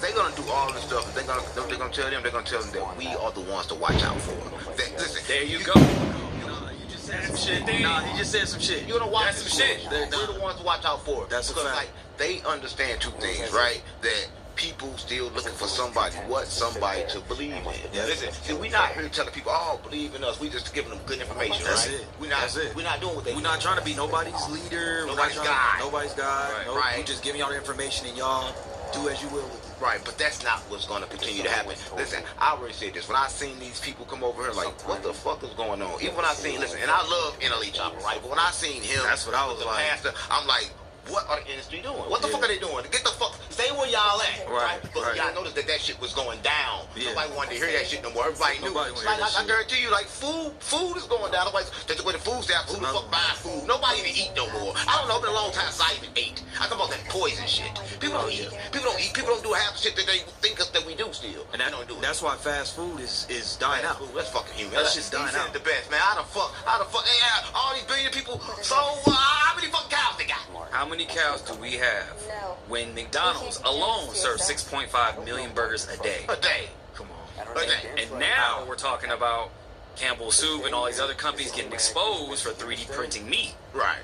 They're going to do all this stuff. They're going to tell them that we are the ones to watch out for. Listen, there you go. You just said some shit. Nah, he just said some shit. You're going to watch some shit. We're the ones to watch out for. That's because, a fact. like, they understand two things, right? That people still looking for somebody to believe in. Yeah. Listen, see, we're not here telling people, oh, believe in us. We just giving them good information, That's right? it. We're not doing what they do. We're not trying to be nobody's leader. Nobody's God. Nobody's God. Right. We're just giving y'all the information and y'all do as you will with it. Right, but that's not what's going to continue to happen. Listen, I already said this. When I seen these people come over here, like, what the fuck is going on? Even when I seen, listen, and I love NLE Chopper, right? But when I seen him, that's what I was like. Pastor, I'm like, what are the industry doing? What the fuck are they doing? Get the fuck, stay where y'all at. Right. But y'all noticed that shit was going down. Nobody wanted to hear that shit no more. Everybody knew. Like, I guarantee you, like, food is going down. Nobody's, that's where the food's down. Who the fuck buying food? Nobody even eat no more. I don't know, it's been a long time since I even ate. I talk about that poison shit. People don't eat. People don't eat. People don't do half the shit that they think that we do still. And that's why fast food is dying out. That's fucking human. That shit's dying out. The best, man. How the fuck, all these billion people, so how many fucking cows they got? How many cows do we have when McDonald's alone serves 6.5 million burgers a day? A day. Come on. And now we're talking about Campbell's Soup and all these other companies getting exposed for 3D printing meat. Right.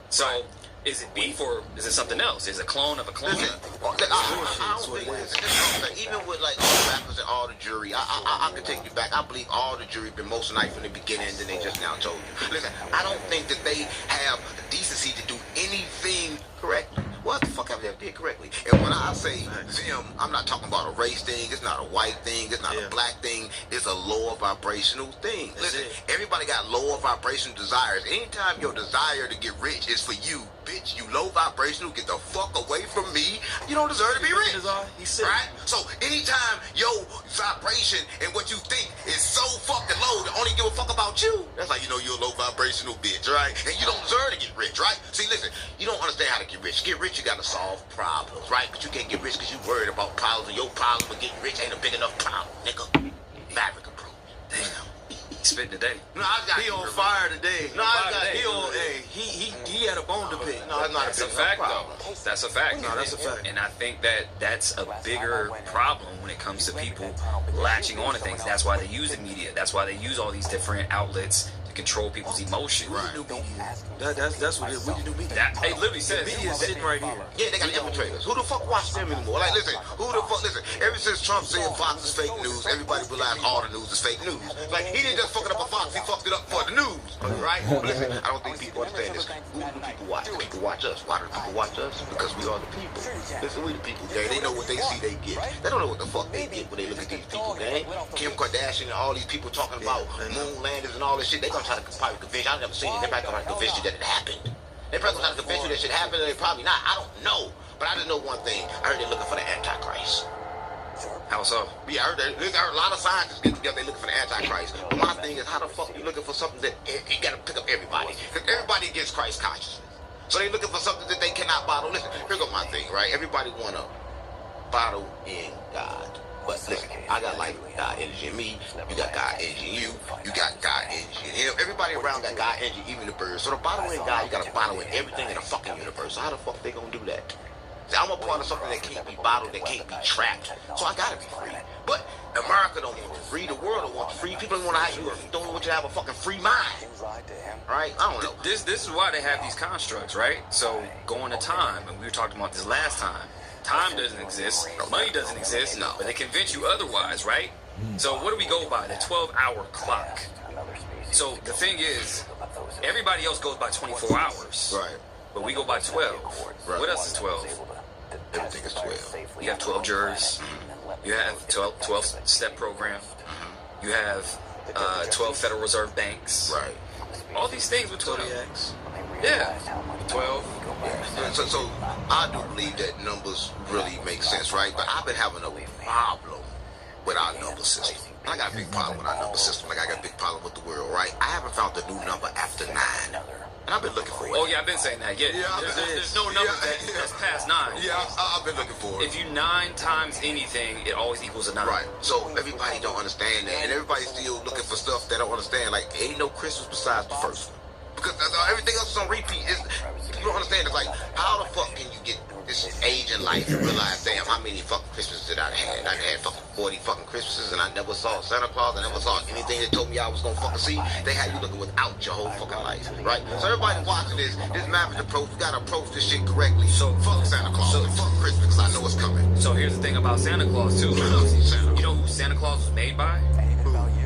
So, is it beef or is it something else? Is it a clone of a clone? Listen, I don't think even with like all the rappers and all the jury, I can take you back. I believe all the jury been most night from the beginning, and then they just now told you. Listen, I don't think that they have the decency to do anything correctly. What the fuck have they did correctly? And when I say them, I'm not talking about a race thing. It's not a white thing. It's not a black thing. It's a lower vibrational thing. Listen, everybody got lower vibrational desires. Anytime your desire to get rich is for you, bitch, you low vibrational, get the fuck away from me. You don't deserve to be rich. Right? So anytime your vibration and what you think is so fucking low that only give a fuck about you, that's like, you know, you're a low vibrational bitch, right? And you don't deserve to get rich, right? See, listen, you don't understand how to get rich. To get rich, you gotta solve problems, right? But you can't get rich because you worried about problems, and your problem with getting rich ain't a big enough problem, nigga. Maverick approach. Damn. Spitting today. No, he on fire today. No, he had a bone to pick. No, that's not a fact, though. That's a fact. No, that's a fact. And I think that that's a bigger problem when it comes to people latching on to things. That's why they use the media. That's why they use all these different outlets to control people's emotions. That's what it is. We can do media. It literally says media is sitting right here. Yeah, they got infiltrators. Who the fuck watch them anymore? Like, listen, ever since Trump said Fox is fake news, everybody realized all the news is fake news. Like, he didn't just fuck it up for Fox, he fucked it up for the news. Right? But listen, I don't think people understand this. Who do people watch? People watch us. Why do people watch us? Because we are the people. Listen, we the people, gang. They know what they see, they get. They don't know what the fuck they get when they look at these people, gang. Kim Kardashian and all these people talking about moon landers and all this shit, they gonna try to probably convince you. I've never seen it. They probably gonna convince you that it happened. They probably gonna try to convince you that shit happened, or they probably not. I don't know. But I just know one thing. I heard they're looking for the Antichrist. How so? Yeah, I heard a lot of scientists get together, they looking for the Antichrist. But my thing is, how the fuck you looking for something that you gotta pick up everybody? Because everybody against Christ consciousness. So they looking for something that they cannot bottle. Listen, here goes my thing, right? Everybody wanna bottle in God. But listen, I got like God energy in me. You got God energy in you. You got God energy in him. Everybody around got God energy, even the birds. So the bottle in God, you got a bottle in everything in the fucking universe. So how the fuck they gonna do that? See, I'm a part of something that can't be bottled, that can't be trapped. So I gotta be free. But America don't want you free. The world don't want you free. People don't want to have you. Don't want you to have a fucking free mind. Right? I don't know. This is why they have these constructs, right? So going to time, and we were talking about this last time. Time doesn't exist. Money doesn't exist. No. But they convince you otherwise, right? So what do we go by? The 12-hour clock. So the thing is, everybody else goes by 24 hours. Right. But we go by 12. Right. What else is 12? Everything is 12. You have 12 jurors. You have 12 step program. You have 12 Federal Reserve banks. Right. All these things with 12. Yeah. 12. So I do believe that numbers really make sense, right? But I've been having a problem with our number system. I got a big problem with our number system. Like I got a big problem with the world, right? I haven't found the new number after 9. And I've been looking for it. Oh, yeah, I've been saying that. Yeah, there's no number that's past 9. Yeah, I've been looking for it. If you 9 times anything, it always equals a 9. Right. So everybody don't understand that. And everybody's still looking for stuff they don't understand. Like, ain't no Christmas besides the first one. Because everything else is on repeat. You don't understand. It's like, how the fuck can you get this age in life and realize, damn, how many fucking Christmases did I had? I had fucking 40 fucking Christmases and I never saw Santa Claus. I never saw anything that told me I was gonna fucking see. They had you looking without your whole fucking life, right? So everybody watching this Maverick approach, we gotta approach this shit correctly. So fuck Santa Claus and fuck Christmas, because I know it's coming. So here's the thing about Santa Claus too. You know who Santa Claus was made by?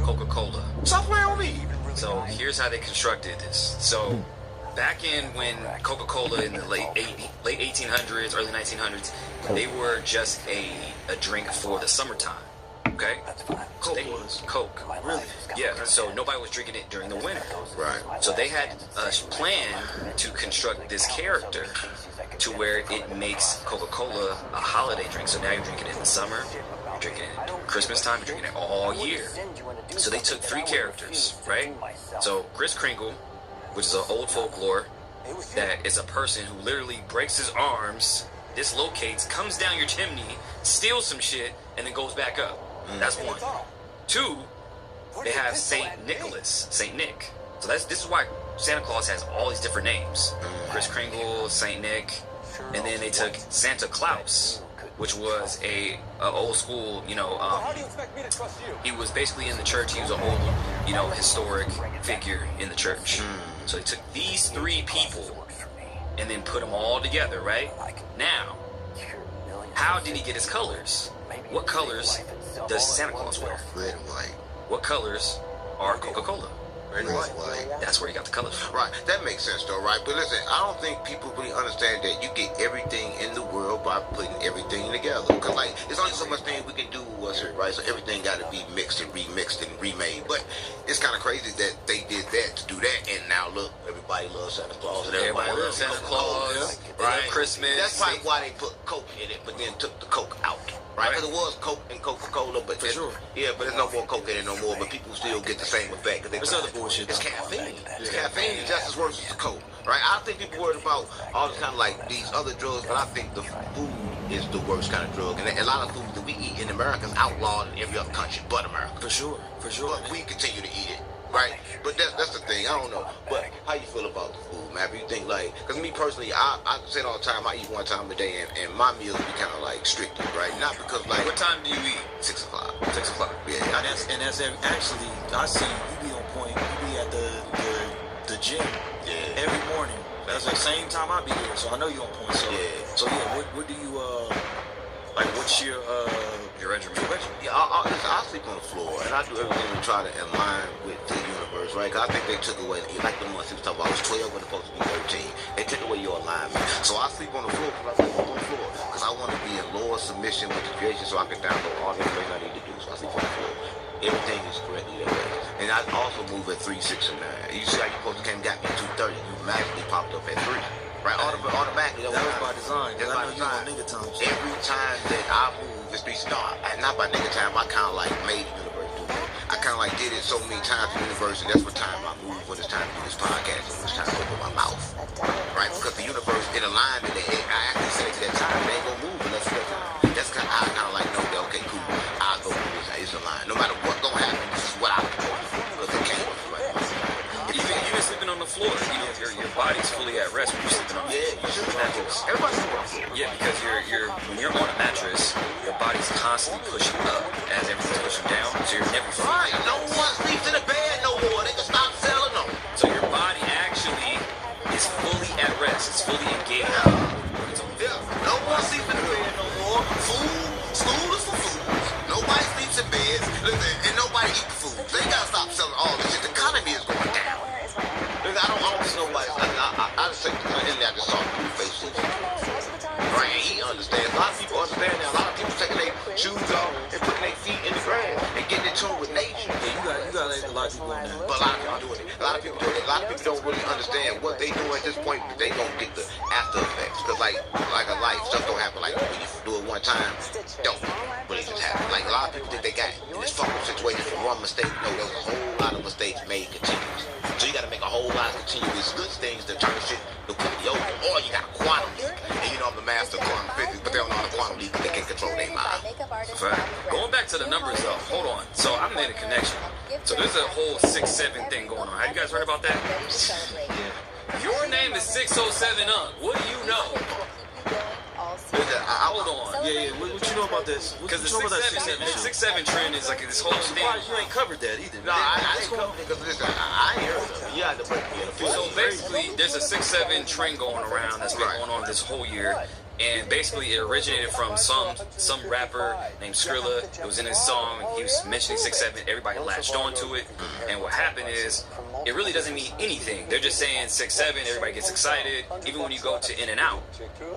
Coca-Cola. Stop playing with me. So here's how they constructed this. So back in when Coca-Cola in the late 1800s, early 1900s, they were just a drink for the summertime. Okay? Coke. Really? Yeah. So nobody was drinking it during the winter. Right. So they had a plan to construct this character to where it makes Coca-Cola a holiday drink. So now you're drinking it in the summer, you're drinking it at Christmas time, you're drinking it all year. So they took 3 characters, right? So Kris Kringle, which is an old folklore, that is a person who literally breaks his arms, dislocates, comes down your chimney, steals some shit, and then goes back up. That's 1. 2, they have Saint Nicholas, Saint Nick. So this is why Santa Claus has all these different names. Kris Kringle, Saint Nick, and then they took Santa Claus, which was a old school, he was basically in the church. He was an old, historic figure in the church. So they took these 3 people and then put them all together, right? Now, how did he get his colors? What colors does Santa Claus wear? Red and white. What colors are Coca-Cola? Red and white. That's where he got the colors from. Right, that makes sense though, right? But listen, I don't think people really understand that you get everything in the world by putting everything together. Because like, there's only so much thing we can do with us here, right? So everything got to be mixed and remixed and remade. But it's kind of crazy that they did that to do that, and now look, everybody loves Santa Claus. And everybody loves Santa Claus, right? Christmas. That's probably why they put Coke in it, but then took the Coke out. Right, because it was Coke and Coca-Cola, but for sure. Yeah, but there's no more Coke in it no more. But people still get the same effect. There's other bullshit. It's caffeine. It's caffeine is just as worse as the Coke, right? I think people worried about all the kind of like these other drugs, but I think the food is the worst kind of drug, and a lot of food that we eat in America is outlawed in every other country but America. For sure. But we continue to eat it, right? But that's the thing. I don't know. But how you feel about the food, man? You think like, because me personally, I say it all the time. I eat 1 time a day, and my meals be kind of like strict, right? Not because like. What time do you eat? 6 o'clock. 6 o'clock. Yeah. That's actually, I see you be on point. You be at the gym every morning. That's the same time I be here, so I know you on point. So what do you like? What's your regimen? Yeah, I sleep on the floor, and I do everything to try to align with the universe, right? Because I think they took away, like the months he was talking about, I was 12 when supposed to be 13. They took away your alignment. So I sleep on the floor because I want to be in lower submission with the creation, so I can download all the information I need to do. So I sleep on the floor. Everything is correctly that way. And I also move at 3, 6, and 9. You see how you supposed to came got me 2:30. You magically popped up at 3. Right? Automatically. That was by design. That's by design. Every time that I move, it's 3. No, not by nigga time. I kind of like made the universe do it. I kind of like did it so many times in the universe, and that's what time I move when it's time to do this podcast, when it's time to open my mouth. Right? Because the universe, it aligned in the head. I actually said to that time, it ain't gonna move unless it's that time. That's kind of how I kind of like know that, okay, cool. I'll push you up as everything's pushing down, so you're never free. Right, no one sleeps in the bed no more. They can stop selling them. So your body actually is fully at rest. It's fully engaged. Yeah, no one sleeps in the bed no more. School is for fools. Nobody sleeps in beds. Listen, and nobody eats food. They gotta stop selling all this shit. The economy is going down. Listen, I don't see nobody. I just say, I just saw the faces. Right, and he understands. A lot of people understand now. A lot of people taking their shoes off and putting their feet in the grass and getting in tune with nature. Yeah, you got a lot of people doing that. But a lot of people doing it. A lot of people doing it. A lot of people don't really understand what they do at this point. They don't get the after effects. Because like a life, stuff don't happen like when you do it one time, don't. But it just happens. Like a lot of people think they got in this fucking situation from one mistake. No, there's a whole lot of mistakes made continuous. So you got to make a whole lot of continuous good things to turn shit to put you over. Or you got a quantum leap. And you know I'm the master of quantum physics, but they don't know how to quantum leap. They can't control their mind. Going back to the numbers though, hold on. So I made a connection. So there's a whole 6-7 thing going on. Have you guys heard about that? Yeah. Your name is 607 What do you know? Hold on. Yeah. What you know about this? Because the 6-7 trend is like this whole thing. You ain't covered that either. No, I ain't covered it because listen, I ain't heard of it. You had to break me in the So basically, there's a 6-7 trend going around that's been going on this whole year. And basically, it originated from some rapper named Skrilla. It was in his song. He was mentioning 6-7. Everybody latched onto it. And what happened is, it really doesn't mean anything. They're just saying 6-7. Everybody gets excited. Even when you go to In-N-Out,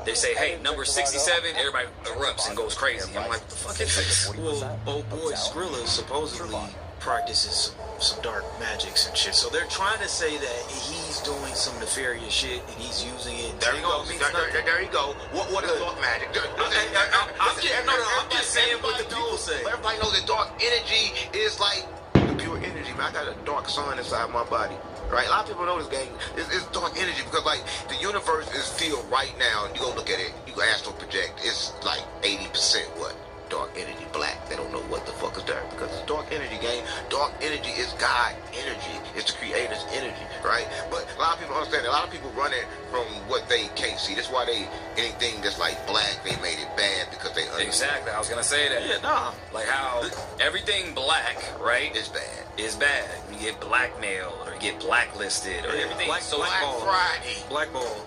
they say, "Hey, number 67." Everybody erupts and goes crazy. I'm like, what the fuck is this? Well, old boy Skrilla supposedly practices some dark magics and shit. So they're trying to say that he's doing some nefarious shit and he's using it. There you go. There you go. What is dark magic? I'm just saying what the people say. Everybody knows that dark energy is like the pure energy, man. I got a dark sun inside my body. Right? A lot of people know this game. It's dark energy because like the universe is filled right now. You go look at it, you go astral project. It's like 80% what? Dark energy, black. They don't know what the fuck is dark because it's dark energy game. Dark energy is God energy. It's the creator's energy, right? But a lot of people understand. A lot of people running from what they can't see. That's why anything that's like black, they made it bad because they understand. Exactly. I was gonna say that. Yeah, nah. Like how everything black, right? Is bad. Is bad. You get blackmailed or you get blacklisted or everything. Black Friday. Blackball,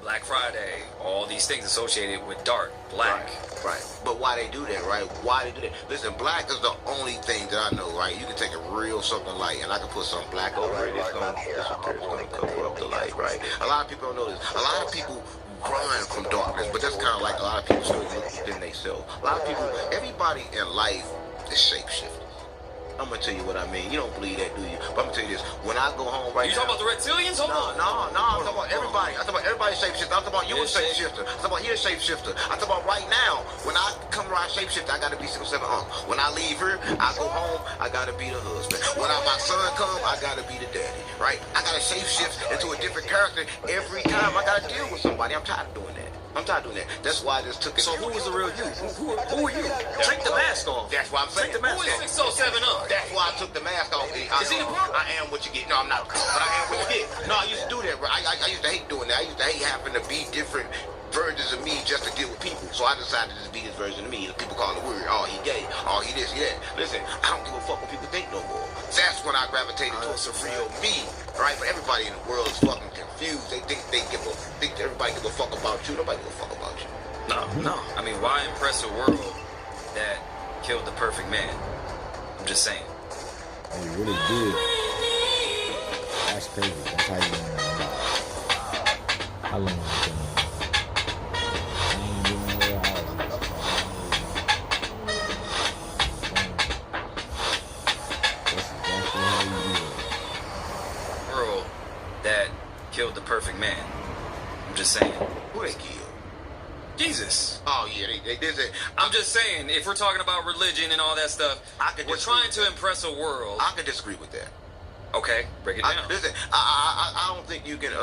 Black Friday. All these things associated with dark, black. Right. But why they do that, right? Why they do that? Listen, black is the only thing that I know, right? You can take a real something light and I can put some black over it. It's going to cover up the light, right? A lot of people don't know this. A lot of people run from darkness, but that's kind of like a lot of people still look within themselves. A lot of people, everybody in life is shapeshifting. I'm gonna tell you what I mean. You don't believe that, do you? But I'm gonna tell you this. When I go home right now... You talking about the reptilians? Hold on. No. I'm talking about everybody. I'm talking about everybody shapeshifter. I'm talking about you a shapeshifter. I'm talking about he a shapeshifter. I'm talking about right now. When I come around shapeshifter, I gotta be 607 When I leave here, I go home, I gotta be the husband. When my son come, I gotta be the daddy. Right? I gotta shapeshift into a different character every time I gotta deal with somebody. I'm tired of doing that. That's why I just took it. So who was the real you? Who are you? Take the mask off. That's why I'm saying. Take the mask off. 607 That's why I took the mask off. I am what you get. No, I'm not. But I am what you get. No, I used to do that. I used to hate doing that. I used to hate having to be different versions of me just to deal with people. So I decided to just be this version of me. People call it weird. Oh, he gay. Oh, he this, he that. Listen, I don't give a fuck what people think no more. That's when I gravitated towards the real me. Right? But everybody in the world is fucking confused. They think everybody give a fuck about you. Nobody give a fuck about you. No. I mean, why impress a world that killed the perfect man? I'm just saying. They really did. That's crazy. That's how you know. How long has it been? Killed the perfect man. I'm just saying. Who they killed? Jesus. Oh yeah, they did that. I'm just saying, if we're talking about religion and all that stuff, we're trying to impress a world. I can disagree with that. Okay, break it down. Listen, I don't think you can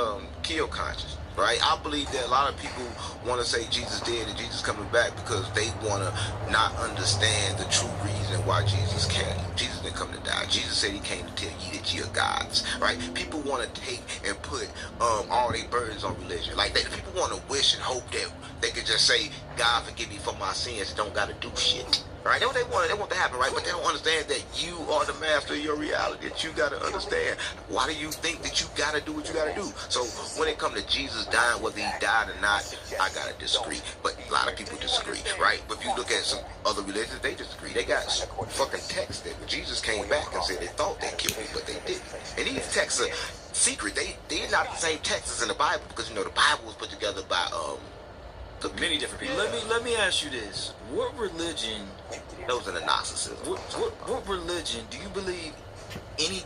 kill conscience. Right? I believe that a lot of people want to say Jesus dead and Jesus coming back because they want to not understand the true reason why Jesus came. Jesus didn't come to die. Jesus said he came to tell you that you're gods. Right? People want to take and put all their burdens on religion. Like people want to wish and hope that they could just say, God forgive me for my sins. Don't got to do shit. Right? That's what they want. They want to happen, right? But they don't understand that you are the master of your reality. That you got to understand. Why do you think that you got to do what you got to do? So when it comes to Jesus dying, whether he died or not, I got to disagree. But a lot of people disagree, right? But if you look at some other religions, they disagree. They got fucking texts that when Jesus came back and said they thought they killed me, but they didn't. And these texts are secret. They're not the same texts as in the Bible, because the Bible was put together by many different people. Let me ask you this: what religion? Those are the Gnosticism. What religion do you believe?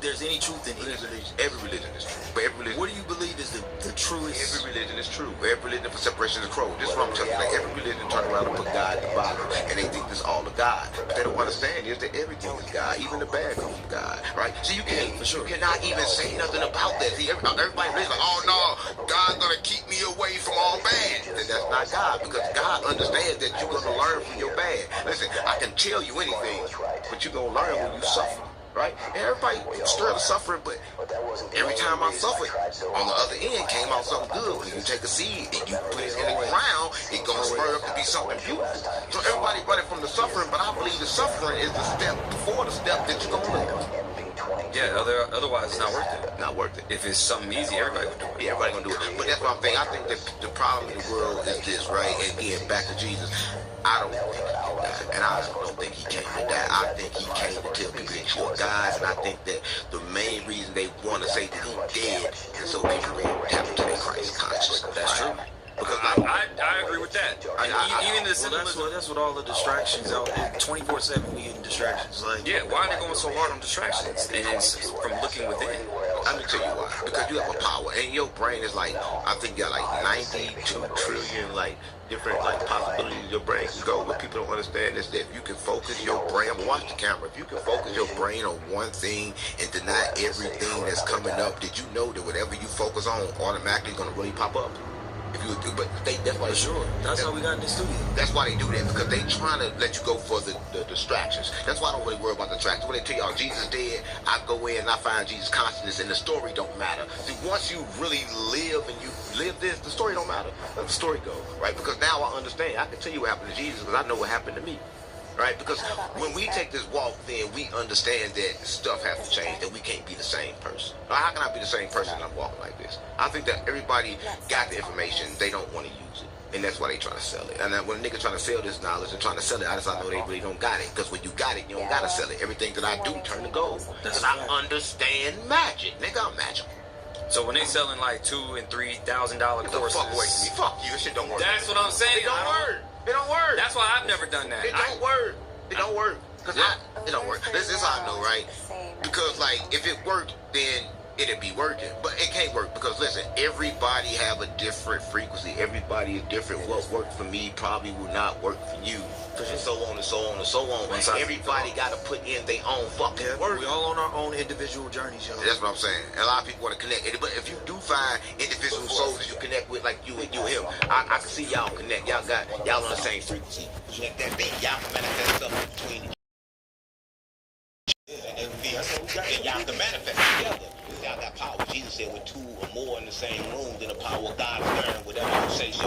There's any truth in any religion? Every religion is true. But every religion. What do you believe is the truest? Every religion is true. Every religion for separation is crow. This is what I'm telling you. Like, every religion turn around and put God at the bottom, and they think this all of God. But they don't understand is that everything is God, even the bad comes from God, right? So you can't, you cannot even say nothing about that. See, everybody is like, oh no, God's gonna keep me away from all bad. Then that's not God, because God understands that you're gonna learn from your bad. Listen, I can tell you anything, but you're gonna learn when you suffer. Right? And everybody stirred the suffering, but every time I suffered, on the other end came out something good. When you take a seed and you put it in the ground, it's gonna spur up to be something beautiful. So everybody running from the suffering, but I believe the suffering is the step before the step that you're gonna live. Yeah, otherwise it's not worth it. Not worth it. If it's something easy, everybody would do it. Yeah, everybody gonna do it. But that's what I'm saying. I think that the problem in the world is this, right? And again, back to Jesus. I don't think he can die. And I don't think he came to die. I think he came to tell people that you're God. And I think that the main reason they want to say that he's dead is so people can tap into their Christ consciousness. That's true. Because I agree with that. Even the that's what all the distractions out there. 24/7 we getting distractions. Like, yeah, why are they going so hard on distractions? And it's from looking within. I'm gonna tell you why. Because you have a power, and your brain is like, I think you got like 92 trillion different possibilities your brain can go. What people don't understand is that if you can focus your brain, watch the camera. If you can focus your brain on one thing and deny everything that's coming up, did you know that whatever you focus on automatically gonna really pop up? If you do, but that's why. Sure. That's how we got in the studio. That's why they do that, because they trying to let you go for the distractions. That's why I don't really worry about the distractions. When they tell y'all Jesus dead, I go in and I find Jesus consciousness, and the story don't matter. See, once you really live and you live this, the story don't matter. Let the story go, right? Because now I understand. I can tell you what happened to Jesus because I know what happened to me. Right? Because when we take this walk, then we understand that stuff has to change, that we can't be the same person. Now, how can I be the same person when I'm walking like this? I think that everybody got the information, they don't want to use it. And that's why they trying to sell it. And when a nigga trying to sell this knowledge and trying to sell it, I just know they really don't got it. Because when you got it, you don't got to sell it. Everything that I do turn to gold. Because I understand magic. Nigga, I'm magic. So when they selling like $2,000 and $3,000 courses, fuck away from me. Fuck you. This shit don't work. That's what I'm saying. It don't work. It don't work. That's why I've never done that. It don't work. It don't work. It don't work. This is how I know, right? Because if it worked, then it'd be working. But it can't work because listen, everybody have a different frequency. Everybody is different. What worked for me probably will not work for you. And so on and so on and so on. Everybody got to put in their own fucking work. We all on our own individual journeys, y'all. That's what I'm saying. And a lot of people want to connect. But if you do find individual souls that you connect with, like you and him, I can see y'all connect. Y'all on the same frequency. Let that be. Y'all can manifest stuff between each other. And y'all can manifest together. Y'all got power. Jesus said, with two or more in the same room, then the power of God is there, whatever you say. So